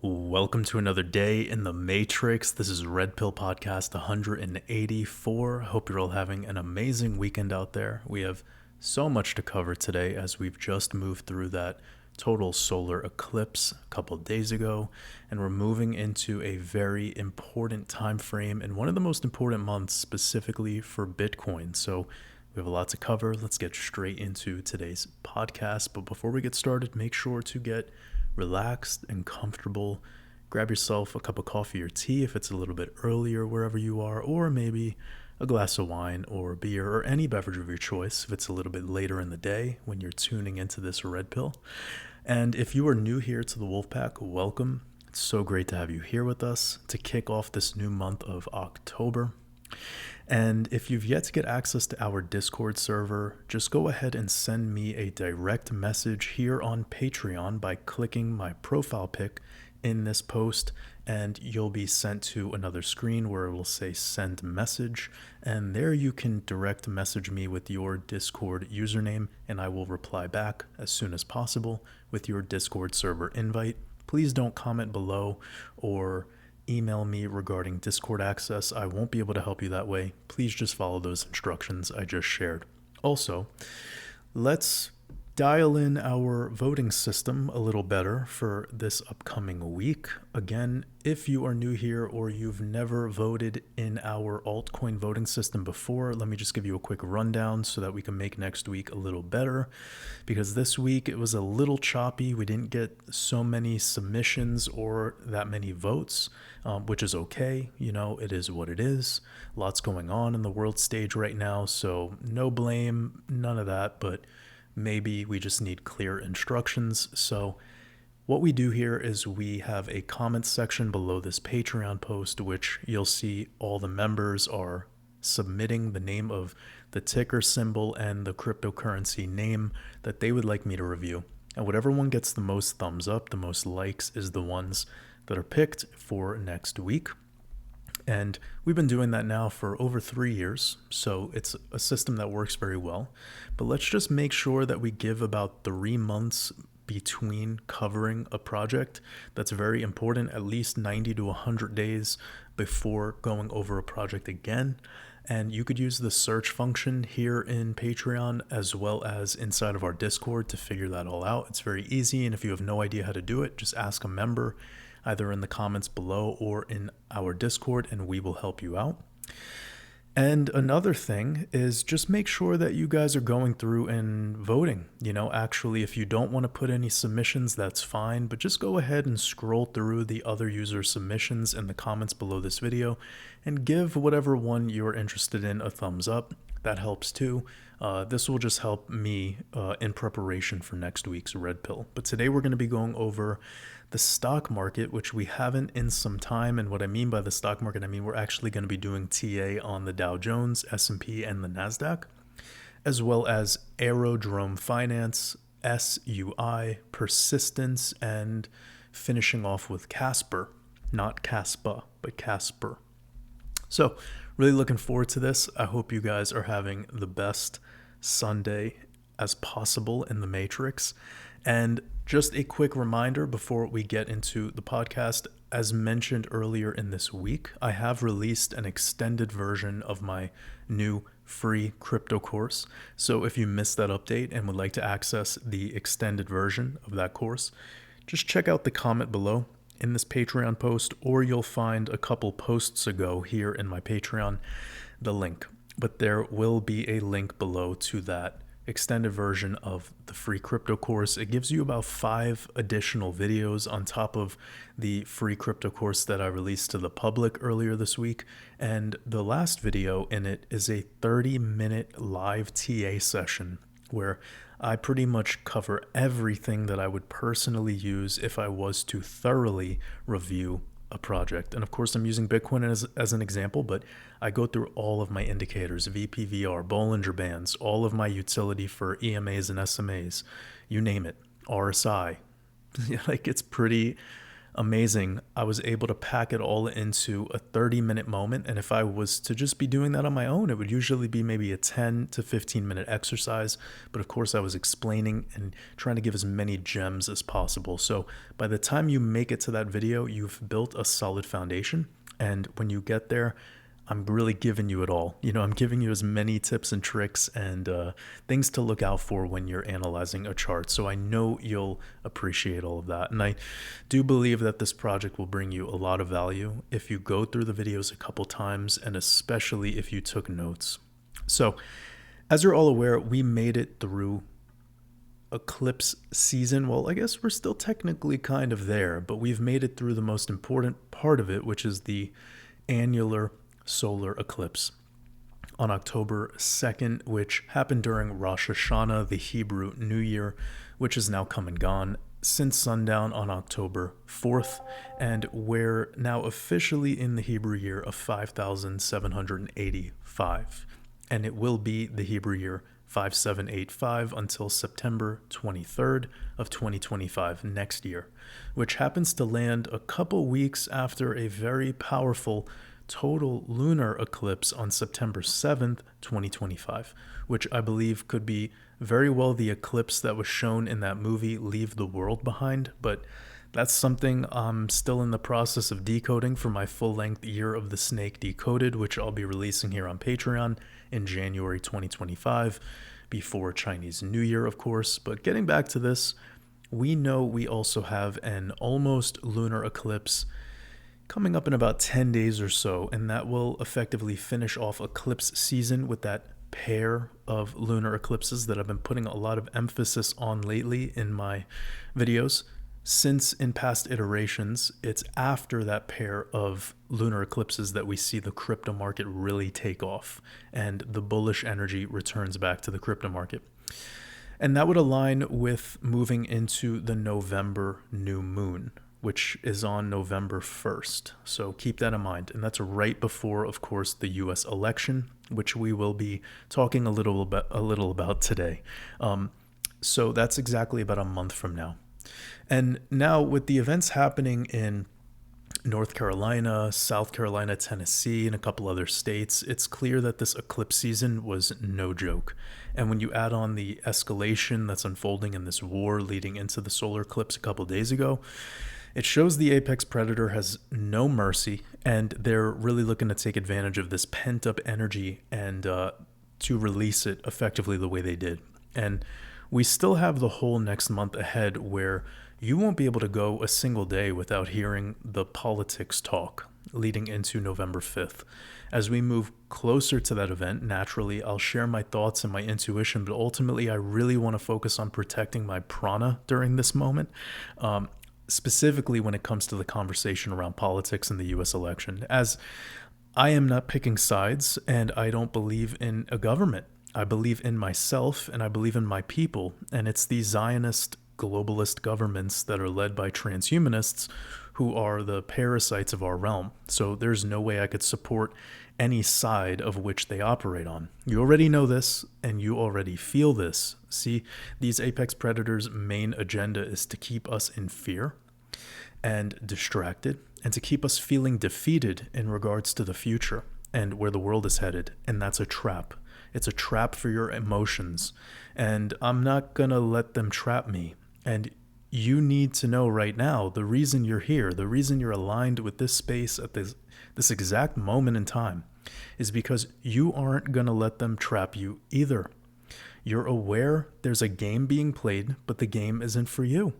Welcome to another day in the Matrix. This is Red Pill Podcast 184. Hope you're all having an amazing weekend out there. We have so much to cover today as we've just moved through that total solar eclipse a couple of days ago, and we're moving into a very important time frame and one of the most important months specifically for Bitcoin. So we have a lot to cover. Let's get straight into today's podcast. But before we get started, make sure to get relaxed and comfortable. Grab yourself a cup of coffee or tea if it's a little bit earlier wherever you are, or maybe a glass of wine or beer or any beverage of your choice if it's a little bit later in the day when you're tuning into this Red Pill. And if you are new here to the Wolfpack, welcome. It's so great to have you here with us to kick off this new month of October. And if you've yet to get access to our Discord server, just go ahead and send me a direct message here on Patreon by clicking my profile pic in this post, and you'll be sent to another screen where it will say send message, and there you can direct message me with your Discord username, and I will reply back as soon as possible with your Discord server invite. Please don't comment below or email me regarding Discord access. I won't be able to help you that way. Please just follow those instructions I just shared. Also, let's dial in our voting system a little better for this upcoming week. Again, if you are new here or you've never voted in our altcoin voting system before, let me just give you a quick rundown so that we can make next week a little better, because this week it was a little choppy. We didn't get so many submissions or that many votes, which is okay. You know, it is what it is. Lots going on in the world stage right now, so no blame, none of that, but maybe we just need clear instructions. So what we do here is we have a comment section below this Patreon post, which you'll see all the members are submitting the name of the ticker symbol and the cryptocurrency name that they would like me to review. And whatever one gets the most thumbs up, the most likes, is the ones that are picked for next week. And we've been doing that now for over 3 years, so it's a system that works very well. But let's just make sure that we give about 3 months between covering a project. That's very important, at least 90 to 100 days before going over a project again. And you could use the search function here in Patreon as well as inside of our Discord to figure that all out. It's very easy, and if you have no idea how to do it, just ask a member either in the comments below or in our Discord, and we will help you out. And another thing is just make sure that you guys are going through and voting. You know, actually, if you don't want to put any submissions, that's fine, but just go ahead and scroll through the other user submissions in the comments below this video and give whatever one you're interested in a thumbs up. That helps too. This will just help me in preparation for next week's Red Pill. But today we're going to be going over the stock market, which we haven't in some time. And what I mean by the stock market, I mean we're actually going to be doing TA on the Dow Jones, S&P, and the NASDAQ, as well as Aerodrome Finance, SUI, Persistence, and finishing off with Casper. Not Caspa, but Casper. So really looking forward to this. I hope you guys are having the best Sunday as possible in the Matrix. And just a quick reminder before we get into the podcast, as mentioned earlier in this week, I have released an extended version of my new free crypto course. So if you missed that update and would like to access the extended version of that course, just check out the comment below in this Patreon post, or you'll find a couple posts ago here in my Patreon, the link. But there will be a link below to that extended version of the free crypto course. It gives you about 5 additional videos on top of the free crypto course that I released to the public earlier this week. And the last video in it is a 30-minute live TA session where I pretty much cover everything that I would personally use if I was to thoroughly review a project. And of course, I'm using Bitcoin as an example, but I go through all of my indicators, VPVR, Bollinger Bands, all of my utility for EMAs and SMAs, you name it, RSI. Like, it's pretty amazing. I was able to pack it all into a 30-minute moment. And if I was to just be doing that on my own, it would usually be maybe a 10 to 15-minute exercise. But of course, I was explaining and trying to give as many gems as possible. So by the time you make it to that video, you've built a solid foundation. And when you get there, I'm really giving you it all. I'm giving you as many tips and tricks and things to look out for when you're analyzing a chart. So I know you'll appreciate all of that. And I do believe that this project will bring you a lot of value if you go through the videos a couple times, and especially if you took notes. So as you're all aware, we made it through eclipse season. Well, I guess we're still technically kind of there, but we've made it through the most important part of it, which is the annular solar eclipse on October 2nd, which happened during Rosh Hashanah, the Hebrew New Year, which is now come and gone, since sundown on October 4th, and we're now officially in the Hebrew year of 5785, and it will be the Hebrew year 5785 until September 23rd of 2025 next year, which happens to land a couple weeks after a very powerful total lunar eclipse on September 7th, 2025, which I believe could be very well the eclipse that was shown in that movie Leave the World Behind, but that's something I'm still in the process of decoding for my full-length Year of the Snake Decoded, which I'll be releasing here on Patreon in January 2025, before Chinese New Year, of course. But getting back to this, we know we also have an almost lunar eclipse coming up in about 10 days or so, and that will effectively finish off eclipse season with that pair of lunar eclipses that I've been putting a lot of emphasis on lately in my videos. Since in past iterations, it's after that pair of lunar eclipses that we see the crypto market really take off and the bullish energy returns back to the crypto market. And that would align with moving into the November new moon, which is on November 1st. So keep that in mind. And that's right before, of course, the US election, which we will be talking a little about today. So that's exactly about a month from now. And now with the events happening in North Carolina, South Carolina, Tennessee, and a couple other states, it's clear that this eclipse season was no joke. And when you add on the escalation that's unfolding in this war leading into the solar eclipse a couple days ago, it shows the apex predator has no mercy, and they're really looking to take advantage of this pent-up energy and to release it effectively the way they did. And we still have the whole next month ahead where you won't be able to go a single day without hearing the politics talk leading into November 5th. As we move closer to that event, naturally, I'll share my thoughts and my intuition, but ultimately, I really want to focus on protecting my prana during this moment, specifically when it comes to the conversation around politics and the US election, as I am not picking sides and I don't believe in a government. I believe in myself and I believe in my people, and it's these Zionist globalist governments that are led by transhumanists who are the parasites of our realm. So there's no way I could support any side of which they operate on. You already know this and you already feel this. See, these apex predators' main agenda is to keep us in fear and distracted, and to keep us feeling defeated in regards to the future and where the world is headed. And that's a trap. It's a trap for your emotions, and I'm not gonna let them trap me. And you need to know right now, the reason you're here, the reason you're aligned with this space at this exact moment in time is because you aren't gonna let them trap you either. You're aware there's a game being played, but the game isn't for you.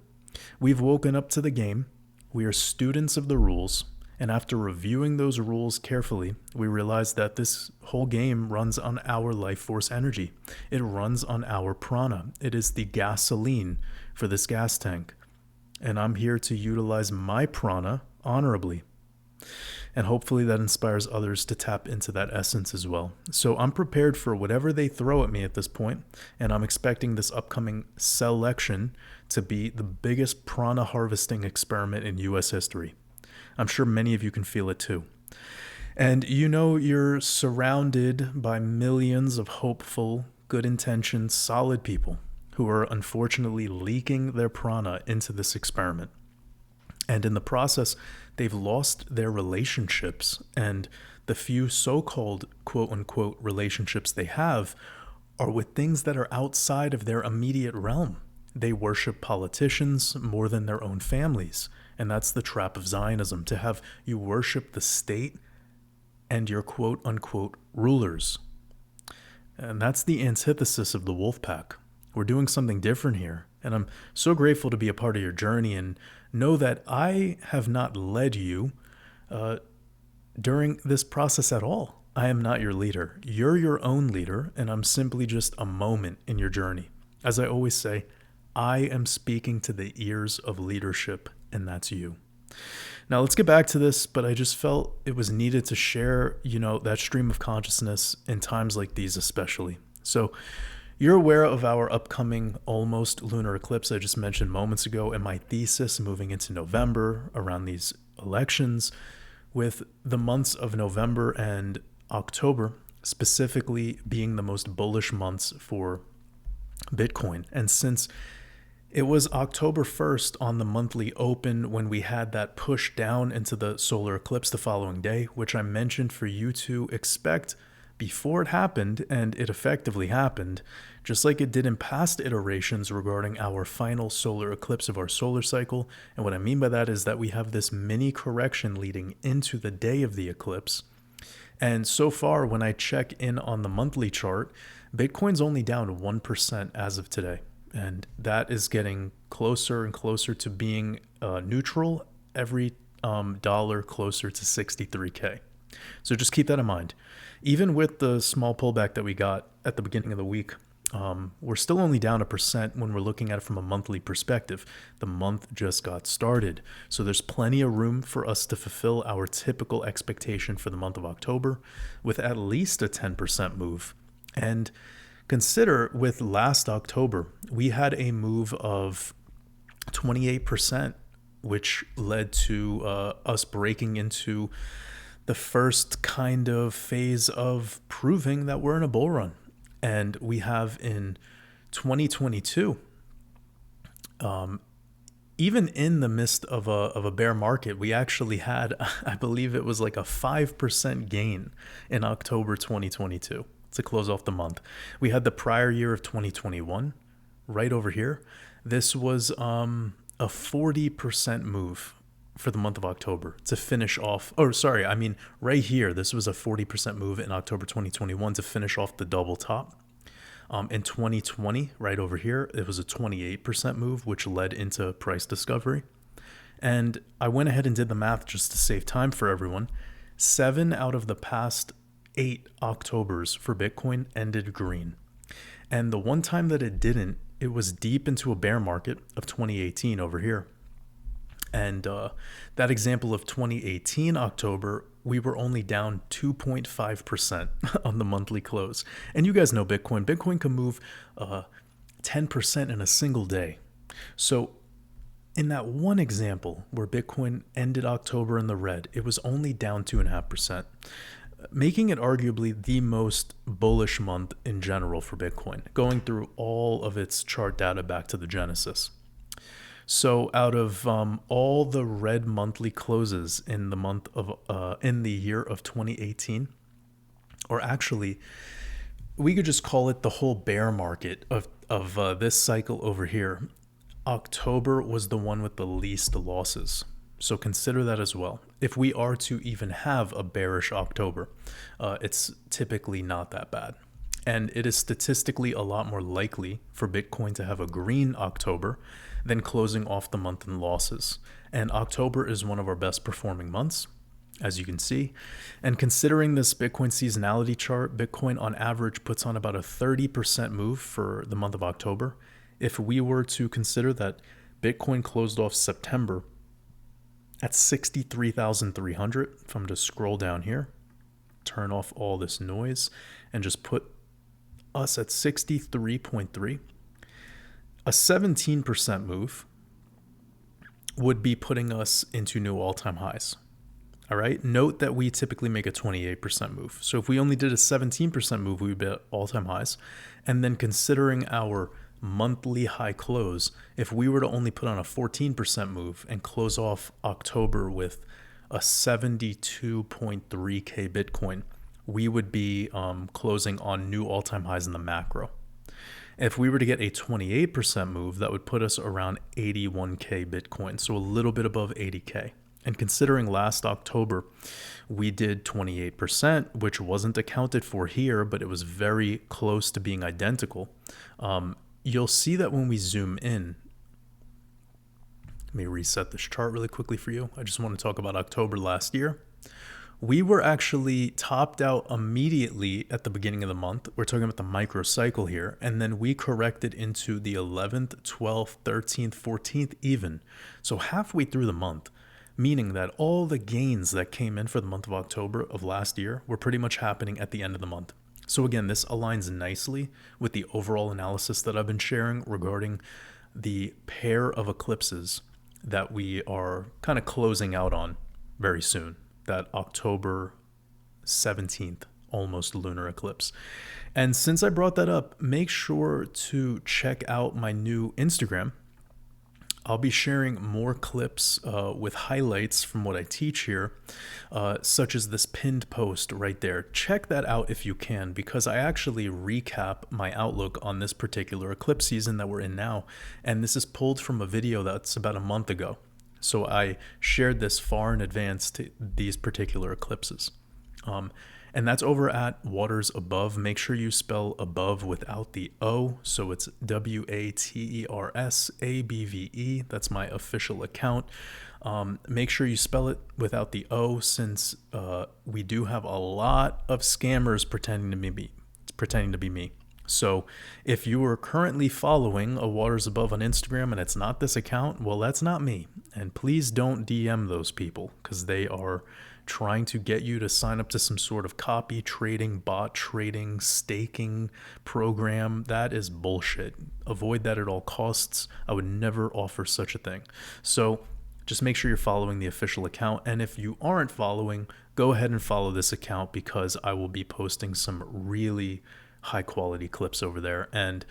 We've woken up to the game. We are students of the rules. And after reviewing those rules carefully, we realized that this whole game runs on our life force energy. It runs on our prana. It is the gasoline for this gas tank. And I'm here to utilize my prana honorably. And hopefully that inspires others to tap into that essence as well. So I'm prepared for whatever they throw at me at this point, and I'm expecting this upcoming selection to be the biggest prana harvesting experiment in US history. I'm sure many of you can feel it too. And you know you're surrounded by millions of hopeful, good-intentioned, solid people who are unfortunately leaking their prana into this experiment. And in the process, they've lost their relationships, and the few so-called quote unquote relationships they have are with things that are outside of their immediate realm. They worship politicians more than their own families. And that's the trap of Zionism, to have you worship the state and your quote unquote rulers. And that's the antithesis of the wolf pack. We're doing something different here. And I'm so grateful to be a part of your journey, and know that I have not led you during this process at all. I am not your leader. You're your own leader, and I'm simply just a moment in your journey. As I always say, I am speaking to the ears of leadership, and that's you. Now let's get back to this, but I just felt it was needed to share, that stream of consciousness in times like these especially. So you're aware of our upcoming almost lunar eclipse I just mentioned moments ago, and my thesis moving into November around these elections, with the months of November and October specifically being the most bullish months for Bitcoin. And since it was October 1st on the monthly open when we had that push down into the solar eclipse the following day, which I mentioned for you to expect before it happened, and it effectively happened, just like it did in past iterations regarding our final solar eclipse of our solar cycle. And what I mean by that is that we have this mini correction leading into the day of the eclipse. And so far, when I check in on the monthly chart, Bitcoin's only down 1% as of today. And that is getting closer and closer to being neutral, every dollar closer to 63K. So just keep that in mind. Even with the small pullback that we got at the beginning of the week, we're still only down 1% when we're looking at it from a monthly perspective. The month just got started. So there's plenty of room for us to fulfill our typical expectation for the month of October with at least a 10% move. And consider, with last October, we had a move of 28%, which led to us breaking into the first kind of phase of proving that we're in a bull run. And we have in 2022, even in the midst of a bear market, we actually had, I believe it was like a 5% gain in October 2022 to close off the month. We had the prior year of 2021 right over here. This was a 40% move for the month of October to finish off. Right here, this was a 40% move in October 2021 to finish off the double top. In 2020, right over here, it was a 28% move, which led into price discovery. And I went ahead and did the math just to save time for everyone. 7 out of the past 8 Octobers for Bitcoin ended green. And the one time that it didn't, it was deep into a bear market of 2018 over here. And that example of 2018 October, we were only down 2.5% on the monthly close. And you guys know Bitcoin. Bitcoin can move 10% in a single day. So in that one example where Bitcoin ended October in the red, it was only down 2.5%, making it arguably the most bullish month in general for Bitcoin, going through all of its chart data back to the Genesis. So out of all the red monthly closes in the year of 2018, or actually, we could just call it the whole bear market of this cycle over here, October was the one with the least losses. So consider that as well. If we are to even have a bearish October, it's typically not that bad. And it is statistically a lot more likely for Bitcoin to have a green October than closing off the month in losses. And October is one of our best performing months, as you can see. And considering this Bitcoin seasonality chart, Bitcoin on average puts on about a 30% move for the month of October. If we were to consider that Bitcoin closed off September at 63,300, if I'm to scroll down here, turn off all this noise, and just put us at 63.3, a 17% move would be putting us into new all-time highs. All right. Note that we typically make a 28% move. So if we only did a 17% move, we would be at all-time highs. And then considering our monthly high close, if we were to only put on a 14% move and close off October with a 72.3K Bitcoin, we would be closing on new all-time highs in the macro. If we were to get a 28% move, that would put us around 81K Bitcoin, so a little bit above 80K. And considering last October, we did 28%, which wasn't accounted for here, but it was very close to being identical. You'll see that when we zoom in, let me reset this chart really quickly for you. I just want to talk about October last year. We were actually topped out immediately at the beginning of the month. We're talking about the micro cycle here. And then we corrected into the 11th, 12th, 13th, 14th even. So halfway through the month, meaning that all the gains that came in for the month of October of last year were pretty much happening at the end of the month. So again, this aligns nicely with the overall analysis that I've been sharing regarding the pair of eclipses that we are kind of closing out on very soon. That October 17th, almost lunar eclipse. And since I brought that up, make sure to check out my new Instagram. I'll be sharing more clips with highlights from what I teach here, such as this pinned post right there. Check that out if you can, because I actually recap my outlook on this particular eclipse season that we're in now. And this is pulled from a video that's about a month ago. So I shared this far in advance to these particular eclipses. And that's over at WatersAbove. Make sure you spell above without the O. So it's WatersAbove. That's my official account. Make sure you spell it without the O, since we do have a lot of scammers pretending to be me. So if you are currently following a WatersAbove on Instagram and it's not this account, well, that's not me. And please don't DM those people, because they are trying to get you to sign up to some sort of copy trading, bot trading, staking program. That is bullshit. Avoid that at all costs. I would never offer such a thing. So just make sure you're following the official account. And if you aren't following, go ahead and follow this account, because I will be posting some really high quality clips over there, and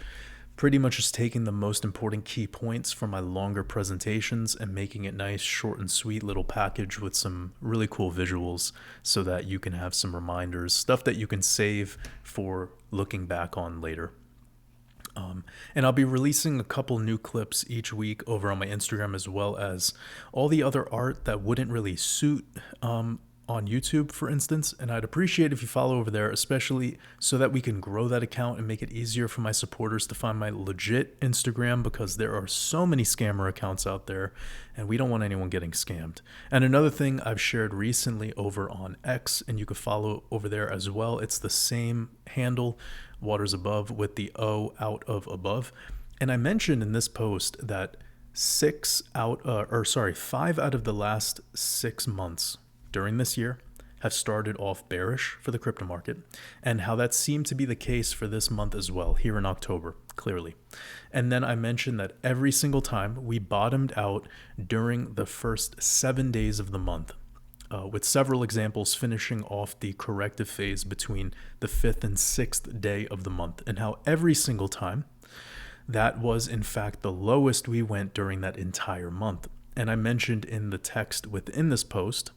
pretty much just taking the most important key points from my longer presentations and making it nice, short and sweet little package with some really cool visuals, so that you can have some reminders, stuff that you can save for looking back on later. And I'll be releasing a couple new clips each week over on my Instagram, as well as all the other art that wouldn't really suit on YouTube, for instance. And I'd appreciate if you follow over there, especially so that we can grow that account and make it easier for my supporters to find my legit Instagram, because there are so many scammer accounts out there and we don't want anyone getting scammed. And another thing I've shared recently over on X, and you can follow over there as well, it's the same handle, WatersAbove, with the O out of above. And I mentioned in this post that 5 out of the last 6 months during this year have started off bearish for the crypto market, and how that seemed to be the case for this month as well, here in October, clearly. And then I mentioned that every single time we bottomed out during the first 7 days of the month, with several examples finishing off the corrective phase between the 5th and 6th day of the month, and how every single time that was in fact the lowest we went during that entire month. And I mentioned in the text within this post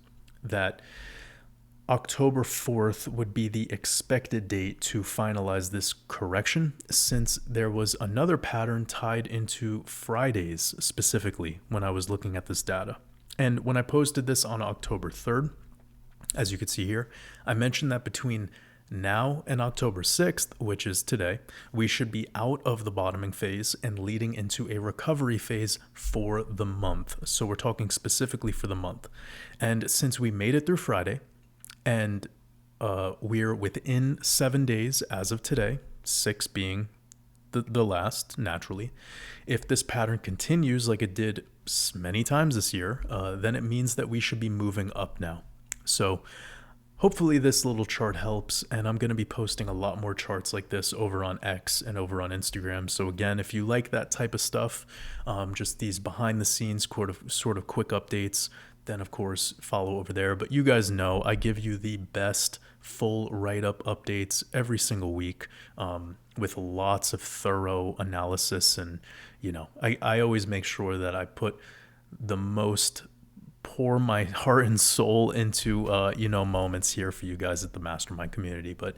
that October 4th would be the expected date to finalize this correction, since there was another pattern tied into Fridays specifically when I was looking at this data. And when I posted this on October 3rd, as you can see here, I mentioned that between now and October 6th, which is today, we should be out of the bottoming phase and leading into a recovery phase for the month. So we're talking specifically for the month. And since we made it through Friday, and we're within 7 days as of today, 6 being the last, naturally, if this pattern continues like it did many times this year, then it means that we should be moving up now. So hopefully this little chart helps, and I'm going to be posting a lot more charts like this over on X and over on Instagram. So again, if you like that type of stuff, just these behind the scenes sort of quick updates, then of course follow over there. But you guys know I give you the best full write-up updates every single week, with lots of thorough analysis. And, I always make sure that I pour my heart and soul into, moments here for you guys at the mastermind community. But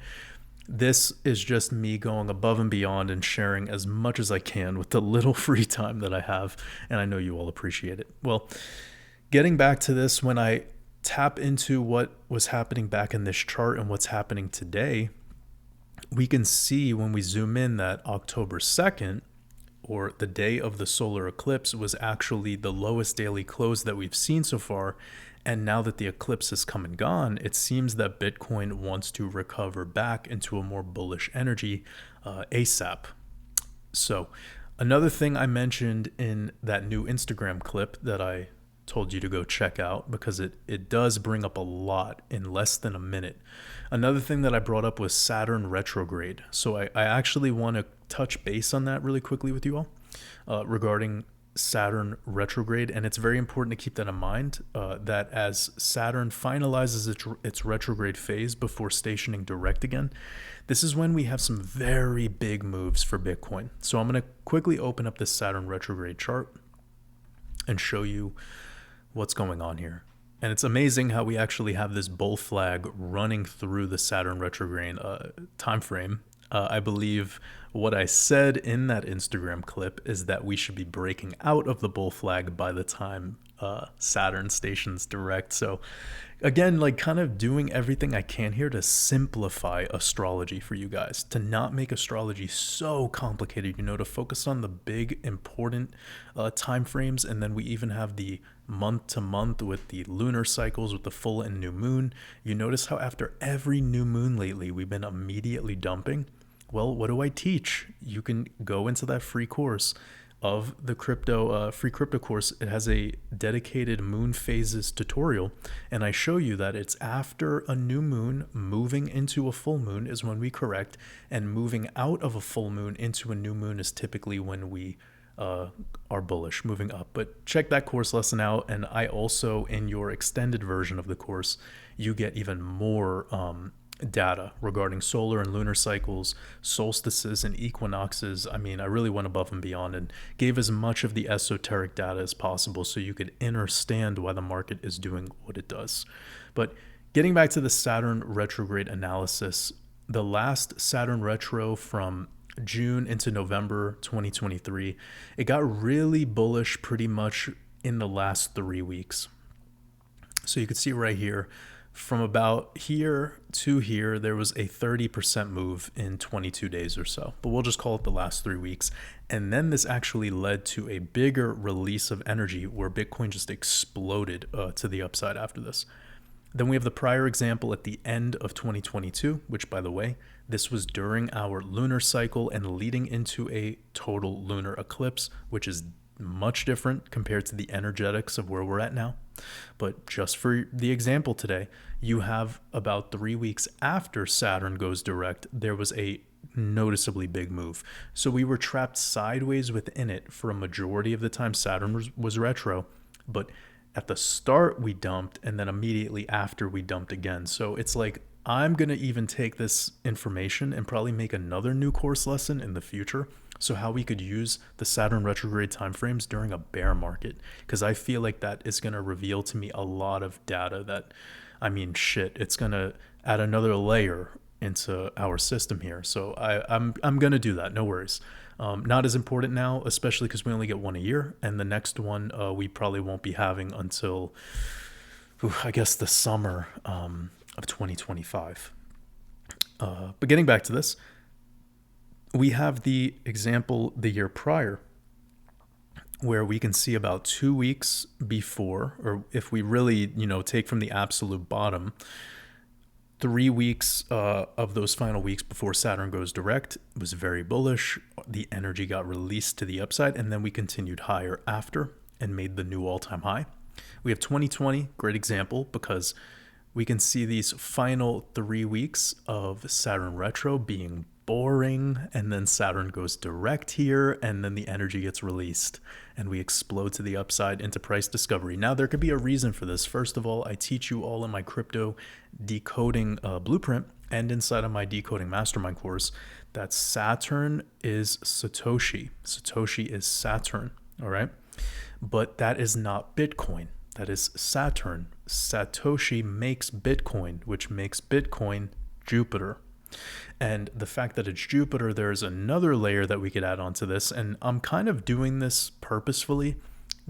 this is just me going above and beyond and sharing as much as I can with the little free time that I have. And I know you all appreciate it. Well, getting back to this, when I tap into what was happening back in this chart and what's happening today, we can see when we zoom in that October 2nd, or the day of the solar eclipse, was actually the lowest daily close that we've seen so far. And now that the eclipse has come and gone, it seems that Bitcoin wants to recover back into a more bullish energy ASAP. So another thing I mentioned in that new Instagram clip that I told you to go check out, because it does bring up a lot in less than a minute. Another thing that I brought up was Saturn retrograde. So I actually want to touch base on that really quickly with you all regarding Saturn retrograde. And it's very important to keep that in mind, that as Saturn finalizes its retrograde phase before stationing direct again, this is when we have some very big moves for Bitcoin. So I'm going to quickly open up this Saturn retrograde chart and show you what's going on here. And it's amazing how we actually have this bull flag running through the Saturn retrograde time frame. I believe what I said in that Instagram clip is that we should be breaking out of the bull flag by the time Saturn stations direct. So again, like kind of doing everything I can here to simplify astrology for you guys, to not make astrology so complicated, to focus on the big important time frames. And then we even have the month to month with the lunar cycles, with the full and new moon. You notice how after every new moon lately, we've been immediately dumping. Well, what do I teach? You can go into that free course of the free crypto course. It has a dedicated moon phases tutorial, and I show you that it's after a new moon moving into a full moon is when we correct, and moving out of a full moon into a new moon is typically when we are bullish, moving up. But check that course lesson out. And I also, in your extended version of the course, you get even more data regarding solar and lunar cycles, solstices and equinoxes. I mean, I really went above and beyond and gave as much of the esoteric data as possible so you could understand why the market is doing what it does. But getting back to the Saturn retrograde analysis, the last Saturn retro from June into November 2023, it got really bullish pretty much in the last 3 weeks. So you can see right here, from about here to here, there was a 30% move in 22 days or so, but we'll just call it the last 3 weeks. And then this actually led to a bigger release of energy where Bitcoin just exploded to the upside after this. Then we have the prior example at the end of 2022, which, by the way, this was during our lunar cycle and leading into a total lunar eclipse, which is much different compared to the energetics of where we're at now. But just for the example today, you have about 3 weeks after Saturn goes direct, there was a noticeably big move. So we were trapped sideways within it for a majority of the time Saturn was retro, but at the start we dumped, and then immediately after we dumped again. So it's like, I'm going to even take this information and probably make another new course lesson in the future. So how we could use the Saturn retrograde timeframes during a bear market, because I feel like that is going to reveal to me a lot of data that, I mean, shit, it's going to add another layer into our system here. So I'm going to do that. No worries. Not as important now, especially because we only get one a year, and the next one we probably won't be having until, I guess, the summer of 2025. But getting back to this, we have the example the year prior, where we can see about 2 weeks before, or if we really, take from the absolute bottom, 3 weeks of those final weeks before Saturn goes direct was very bullish. The energy got released to the upside, and then we continued higher after and made the new all-time high. We have 2020, great example, because we can see these final 3 weeks of Saturn retro being boring. And then Saturn goes direct here, and then the energy gets released, and we explode to the upside into price discovery. Now, there could be a reason for this. First of all, I teach you all in my crypto decoding blueprint and inside of my decoding mastermind course that Saturn is Satoshi. Satoshi is Saturn, all right? But that is not Bitcoin. That is Saturn. Satoshi makes Bitcoin, which makes Bitcoin Jupiter. And the fact that it's Jupiter, there's another layer that we could add onto this. And I'm kind of doing this purposefully,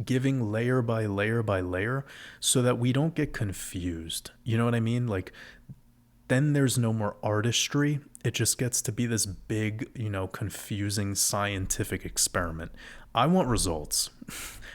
giving layer by layer by layer so that we don't get confused. You know what I mean? Like, then there's no more artistry. It just gets to be this big, confusing scientific experiment. I want results.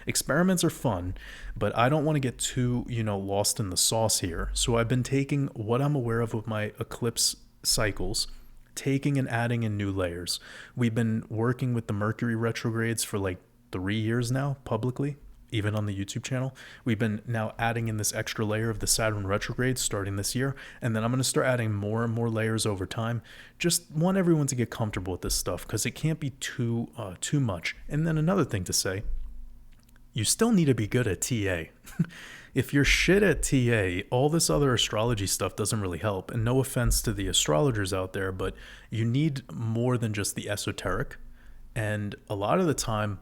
Experiments are fun, but I don't want to get too, lost in the sauce here. So I've been taking what I'm aware of with my eclipse cycles, taking and adding in new layers. We've been working with the Mercury retrogrades for like 3 years now, publicly, even on the YouTube channel. We've been now adding in this extra layer of the Saturn retrogrades starting this year. And then I'm going to start adding more and more layers over time. Just want everyone to get comfortable with this stuff because it can't be too much. And then another thing to say, you still need to be good at TA. If you're shit at TA, all this other astrology stuff doesn't really help. And no offense to the astrologers out there, but you need more than just the esoteric. And a lot of the time,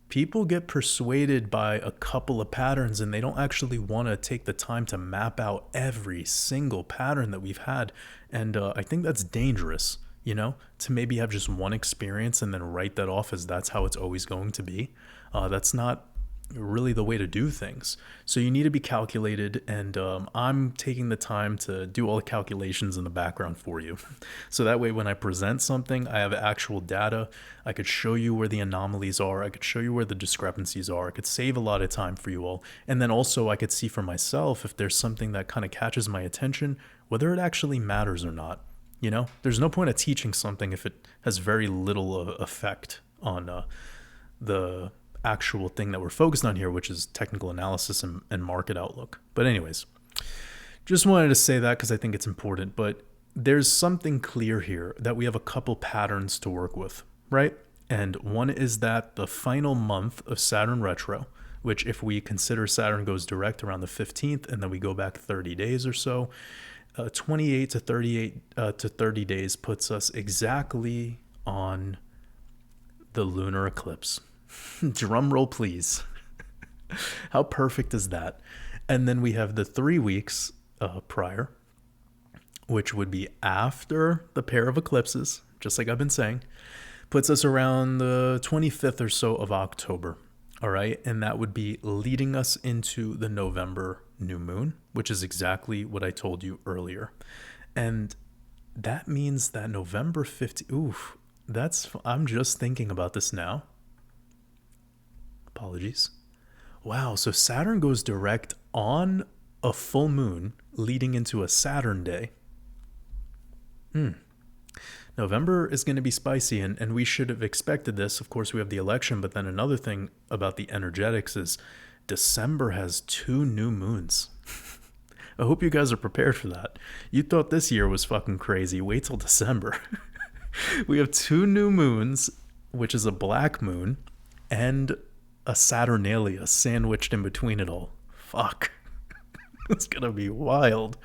people get persuaded by a couple of patterns and they don't actually want to take the time to map out every single pattern that we've had. And I think that's dangerous, to maybe have just one experience and then write that off as that's how it's always going to be. That's not really the way to do things. So you need to be calculated, and I'm taking the time to do all the calculations in the background for you. So that way when I present something, I have actual data. I could show you where the anomalies are. I could show you where the discrepancies are. I could save a lot of time for you all. And then also I could see for myself if there's something that kind of catches my attention, whether it actually matters or not. There's no point of teaching something if it has very little effect on the actual thing that we're focused on here, which is technical analysis and market outlook. But anyways, just wanted to say that because I think it's important. But there's something clear here that we have a couple patterns to work with, right? And one is that the final month of Saturn retro, which if we consider Saturn goes direct around the 15th and then we go back 30 days or so, 28 to 30 days puts us exactly on the lunar eclipse. Drum roll, please. How perfect is that? And then we have the 3 weeks prior, which would be after the pair of eclipses, just like I've been saying, puts us around the 25th or so of October. All right. And that would be leading us into the November new moon, which is exactly what I told you earlier. And that means that November 15th, I'm just thinking about this now. Apologies. Wow, so Saturn goes direct on a full moon leading into a Saturn day. November is going to be spicy, and we should have expected this. Of course, we have the election, but then another thing about the energetics is December has 2 new moons. I hope you guys are prepared for that. You thought this year was fucking crazy. Wait till December. We have 2 new moons, which is a black moon, and a Saturnalia sandwiched in between it all. Fuck. It's gonna be wild.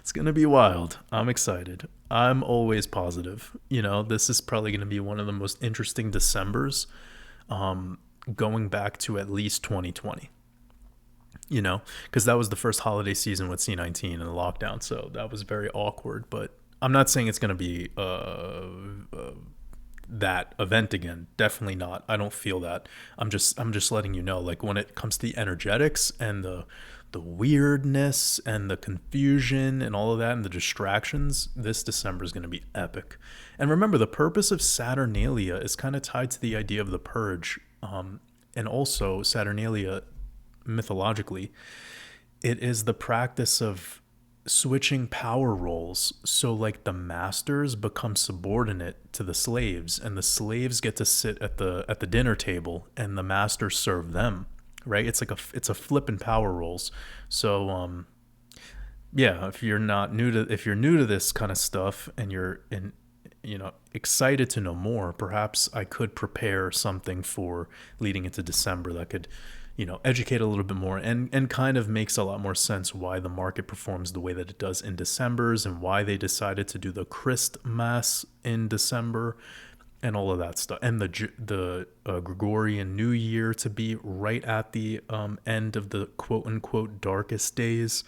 It's gonna be wild. I'm excited. I'm always positive. This is probably gonna be one of the most interesting Decembers, going back to at least 2020. Because that was the first holiday season with C19 and the lockdown, so that was very awkward. But I'm not saying it's gonna be that event again. Definitely not. I don't feel that. I'm just letting you know, like, when it comes to the energetics and the weirdness and the confusion and all of that and the distractions, this December is going to be epic. And remember, the purpose of Saturnalia is kind of tied to the idea of the purge. And also Saturnalia, mythologically, it is the practice of switching power roles, so like the masters become subordinate to the slaves, and the slaves get to sit at the dinner table and the masters serve them, right? It's a flip in power roles. So if you're new to this kind of stuff and you're excited to know more. Perhaps I could prepare something for leading into December that could, educate a little bit more and kind of makes a lot more sense why the market performs the way that it does in December's and why they decided to do the Christmas in December and all of that stuff. And the Gregorian New Year to be right at the end of the quote unquote darkest days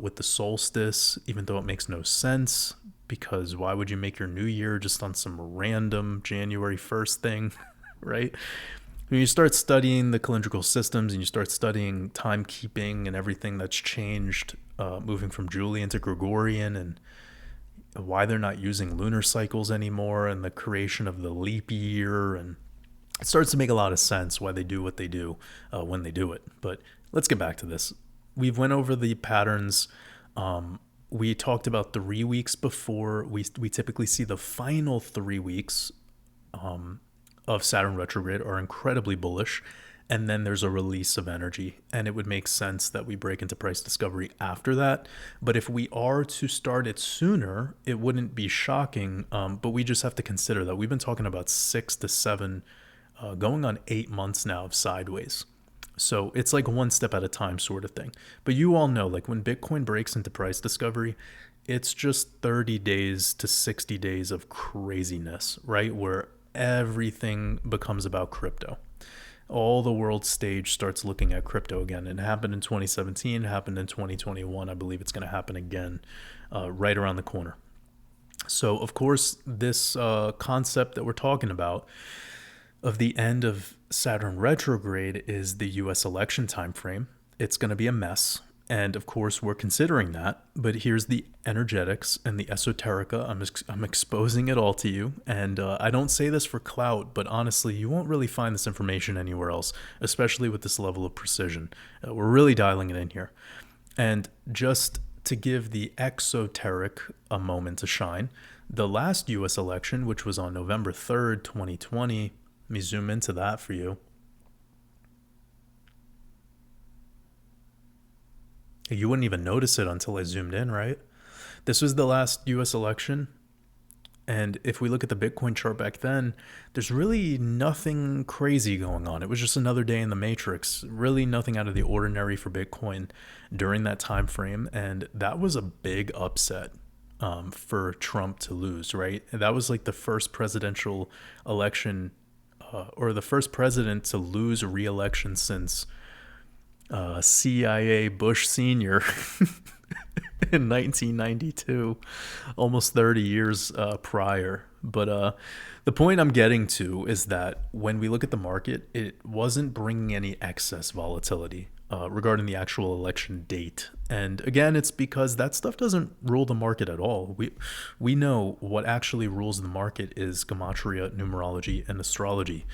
with the solstice, even though it makes no sense. Because why would you make your new year just on some random January 1st thing, right? When you start studying the calendrical systems and you start studying timekeeping and everything that's changed, moving from Julian to Gregorian, and why they're not using lunar cycles anymore, and the creation of the leap year, and it starts to make a lot of sense why they do what they do when they do it. But let's get back to this. We've went over the patterns. We talked about 3 weeks before. We typically see the final 3 weeks of Saturn retrograde are incredibly bullish, and then there's a release of energy, and it would make sense that we break into price discovery after that. But if we are to start it sooner, it wouldn't be shocking, but we just have to consider that we've been talking about 6 to 7 going on 8 months now of sideways. So it's like one step at a time sort of thing. But you all know, like when Bitcoin breaks into price discovery, it's just 30 days to 60 days of craziness, right? Where everything becomes about crypto. All the world stage starts looking at crypto again. It happened in 2017, happened in 2021. I believe it's going to happen again right around the corner. So, of course, this concept that we're talking about of the end of Saturn retrograde is the US election timeframe. It's going to be a mess. And of course, we're considering that. But here's the energetics and the esoterica. I'm exposing it all to you. And I don't say this for clout, but honestly, you won't really find this information anywhere else, especially with this level of precision. We're really dialing it in here. And just to give the exoteric a moment to shine, the last US election, which was on November 3rd, 2020, let me zoom into that for you. You wouldn't even notice it until I zoomed in, right? This was the last US election. And if we look at the Bitcoin chart back then, there's really nothing crazy going on. It was just another day in the matrix. Really nothing out of the ordinary for Bitcoin during that time frame. And that was a big upset for Trump to lose, right? And that was like the first presidential election or the first president to lose re-election since CIA Bush Sr. in 1992, almost 30 years prior. But the point I'm getting to is that when we look at the market, it wasn't bringing any excess volatility regarding the actual election date. And again, it's because that stuff doesn't rule the market at all. We know what actually rules the market is gematria, numerology, and astrology.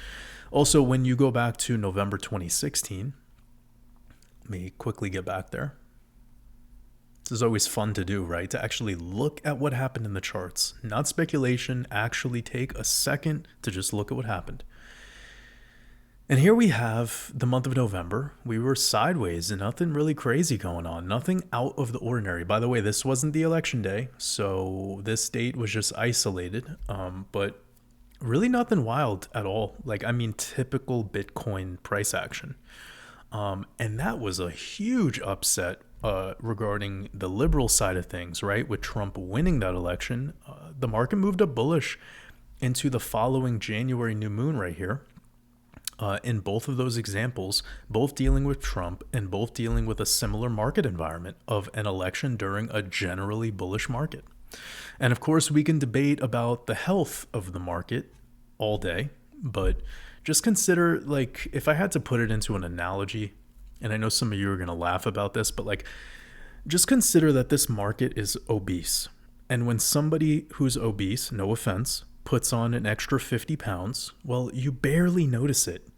Also, when you go back to November 2016, let me quickly get back there. This is always fun to do, right? To actually look at what happened in the charts. Not speculation, actually take a second to just look at what happened. And here we have the month of November. We were sideways and nothing really crazy going on. Nothing out of the ordinary. By the way, this wasn't the election day, so this date was just isolated. But really nothing wild at all. Like, I mean, typical Bitcoin price action. And that was a huge upset regarding the liberal side of things, right? With Trump winning that election, the market moved up bullish into the following January new moon right here. In both of those examples, both dealing with Trump and both dealing with a similar market environment of an election during a generally bullish market. And of course, we can debate about the health of the market all day, but just consider, like, if I had to put it into an analogy, and I know some of you are going to laugh about this, but like, just consider that this market is obese. And when somebody who's obese, no offense, puts on an extra 50 pounds, well, you barely notice it.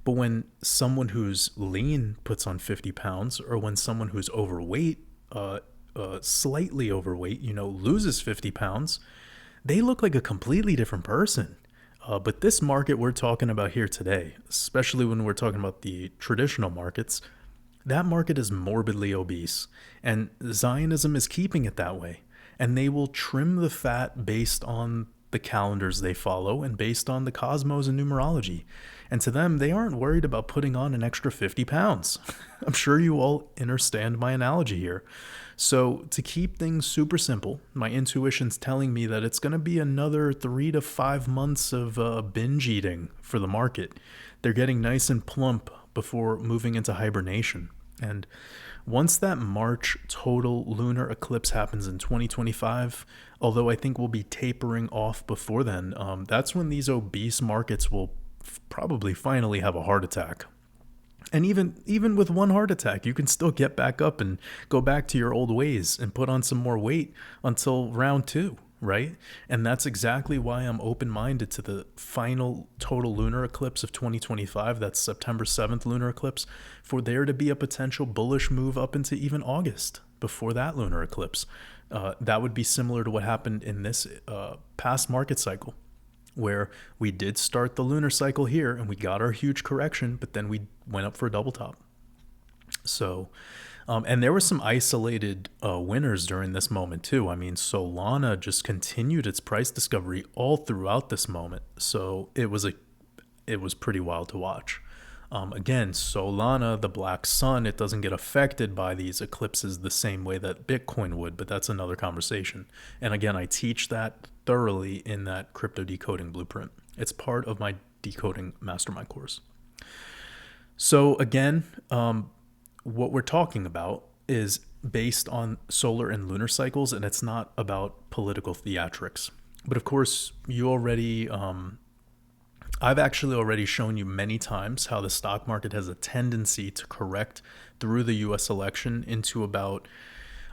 But when someone who's lean puts on 50 pounds, or when someone who's overweight, slightly overweight, loses 50 pounds, they look like a completely different person. But this market we're talking about here today, especially when we're talking about the traditional markets, that market is morbidly obese, and Zionism is keeping it that way. And they will trim the fat based on the calendars they follow and based on the cosmos and numerology. And to them, they aren't worried about putting on an extra 50 pounds. I'm sure you all understand my analogy here. So to keep things super simple, my intuition's telling me that it's going to be another 3 to 5 months of binge eating for the market. They're getting nice and plump before moving into hibernation. And once that March total lunar eclipse happens in 2025, although I think we'll be tapering off before then, that's when these obese markets will probably finally have a heart attack. And even with one heart attack, you can still get back up and go back to your old ways and put on some more weight until round 2, right? And that's exactly why I'm open-minded to the final total lunar eclipse of 2025. That's September 7th lunar eclipse, for there to be a potential bullish move up into even August before that lunar eclipse. That would be similar to what happened in this past market cycle, where we did start the lunar cycle here and we got our huge correction, but then we went up for a double top. So, and there were some isolated winners during this moment too. I mean, Solana just continued its price discovery all throughout this moment. So it was pretty wild to watch. Again, Solana, the black sun, it doesn't get affected by these eclipses the same way that Bitcoin would, but that's another conversation. And again, I teach that thoroughly in that crypto decoding blueprint. It's part of my decoding mastermind course. So again, what we're talking about is based on solar and lunar cycles, and it's not about political theatrics. But of course, you already... I've actually already shown you many times how the stock market has a tendency to correct through the US election into about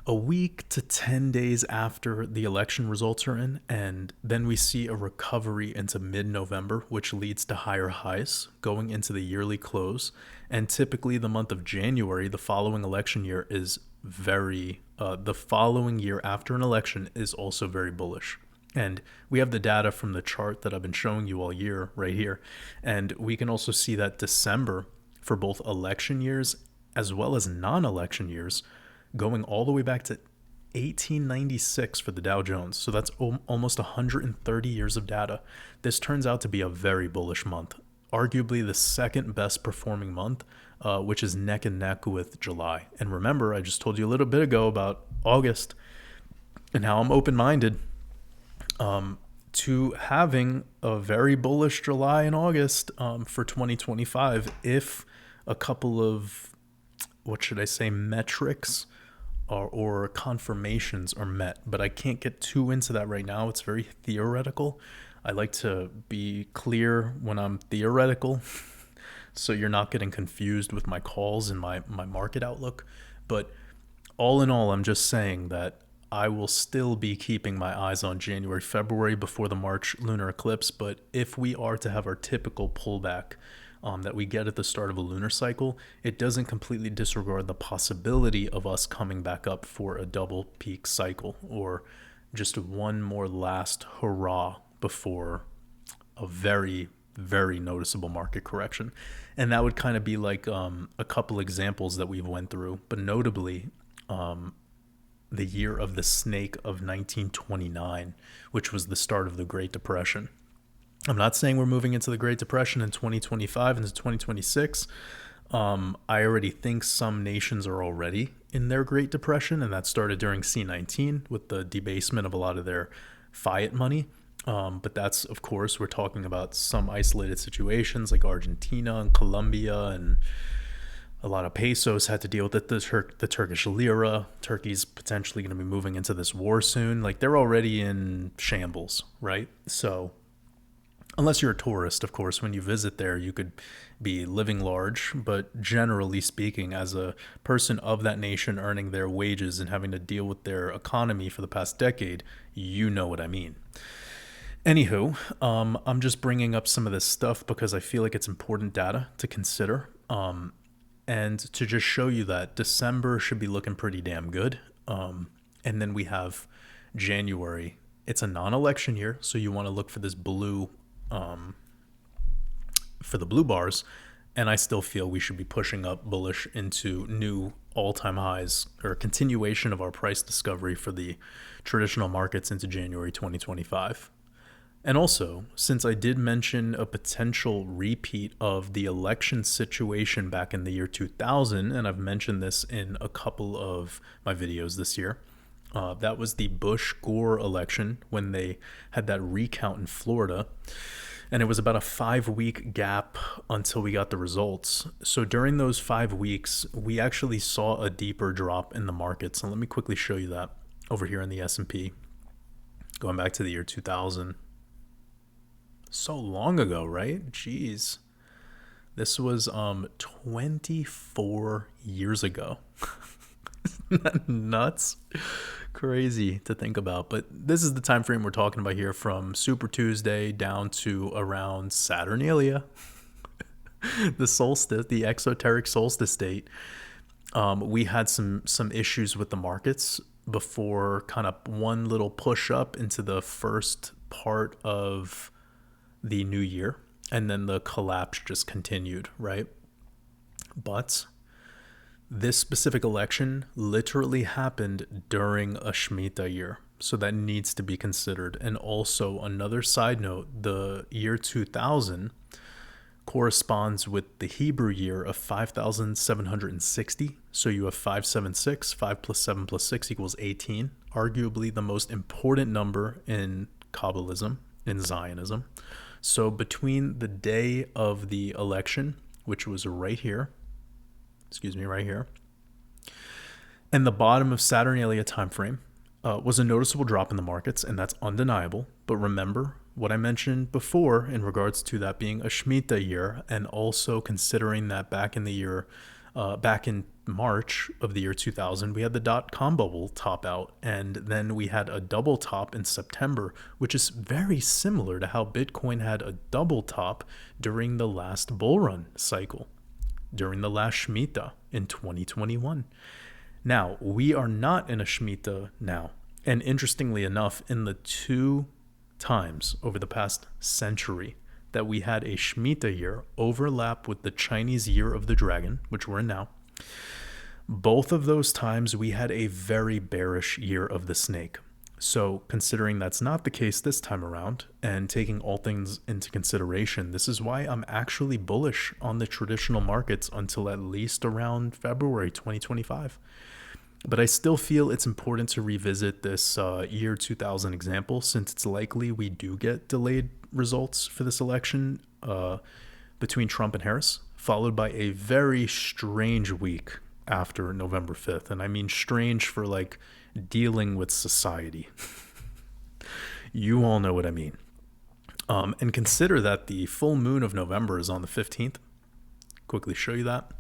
a week to 10 days after the election results are in. And then we see a recovery into mid-November, which leads to higher highs going into the yearly close. And typically the month of January, the following election year, is the following year after an election is also very bullish. And we have the data from the chart that I've been showing you all year right here. And we can also see that December, for both election years as well as non-election years, going all the way back to 1896 for the Dow Jones. So that's almost 130 years of data. This turns out to be a very bullish month, arguably the second best performing month, which is neck and neck with July. And remember, I just told you a little bit ago about August and how I'm open-minded to having a very bullish July and August for 2025 if a couple of, metrics or confirmations are met. But I can't get too into that right now. It's very theoretical. I like to be clear when I'm theoretical so you're not getting confused with my calls and my market outlook. But all in all, I'm just saying that I will still be keeping my eyes on January, February before the March lunar eclipse. But if we are to have our typical pullback that we get at the start of a lunar cycle, it doesn't completely disregard the possibility of us coming back up for a double peak cycle or just one more last hurrah before a very, very noticeable market correction. And that would kind of be like a couple examples that we've went through, but notably, the year of the snake of 1929, which was the start of the Great Depression. I'm not saying we're moving into the Great Depression in 2025 into 2026. I already think some nations are already in their Great Depression, and that started during C19 with the debasement of a lot of their fiat money. But that's, of course, we're talking about some isolated situations like Argentina and Colombia, and a lot of pesos had to deal with the Turkish lira. Turkey's potentially going to be moving into this war soon. Like, they're already in shambles, right? So unless you're a tourist, of course, when you visit there, you could be living large. But generally speaking, as a person of that nation earning their wages and having to deal with their economy for the past decade, you know what I mean. Anywho, I'm just bringing up some of this stuff because I feel like it's important data to consider. And to just show you that December should be looking pretty damn good. And then we have January. It's a non-election year, so you want to look for this blue, for the blue bars. And I still feel we should be pushing up bullish into new all-time highs, or a continuation of our price discovery for the traditional markets into January 2025. And also, since I did mention a potential repeat of the election situation back in the year 2000, and I've mentioned this in a couple of my videos this year, that was the Bush-Gore election when they had that recount in Florida. And it was about a 5-week gap until we got the results. So during those 5 weeks, we actually saw a deeper drop in the markets. And let me quickly show you that over here in the S&P, going back to the year 2000. So long ago, right? Jeez. This was 24 years ago. Isn't that nuts? Crazy to think about. But this is the time frame we're talking about here, from Super Tuesday down to around Saturnalia, the solstice, the exoteric solstice date. We had some issues with the markets before kind of one little push up into the first part of the new year, and then the collapse just continued, right? But this specific election literally happened during a Shemitah year, so that needs to be considered. And also, another side note, the year 2000 corresponds with the Hebrew year of 5,760. So you have 576, 5 plus 7 plus 6 equals 18, arguably the most important number in Kabbalism, in Zionism. So between the day of the election, which was right here, and the bottom of Saturnalia time frame, was a noticeable drop in the markets, and that's undeniable. But remember what I mentioned before in regards to that being a Shemitah year, and also considering that back in March of the year 2000, we had the .com bubble top out, and then we had a double top in September, which is very similar to how Bitcoin had a double top during the last bull run cycle, during the last Shemitah in 2021. Now, we are not in a Shemitah now. And interestingly enough, in the 2 times over the past century that we had a Shemitah year overlap with the Chinese Year of the Dragon, which we're in now, both of those times we had a very bearish year of the snake. So considering that's not the case this time around, and taking all things into consideration, this is why I'm actually bullish on the traditional markets until at least around February 2025. But I still feel it's important to revisit this year 2000 example, since it's likely we do get delayed results for this election between Trump and Harris, followed by a very strange week after November 5th. And I mean strange for like dealing with society. You all know what I mean. And consider that the full moon of November is on the 15th. Quickly show you that.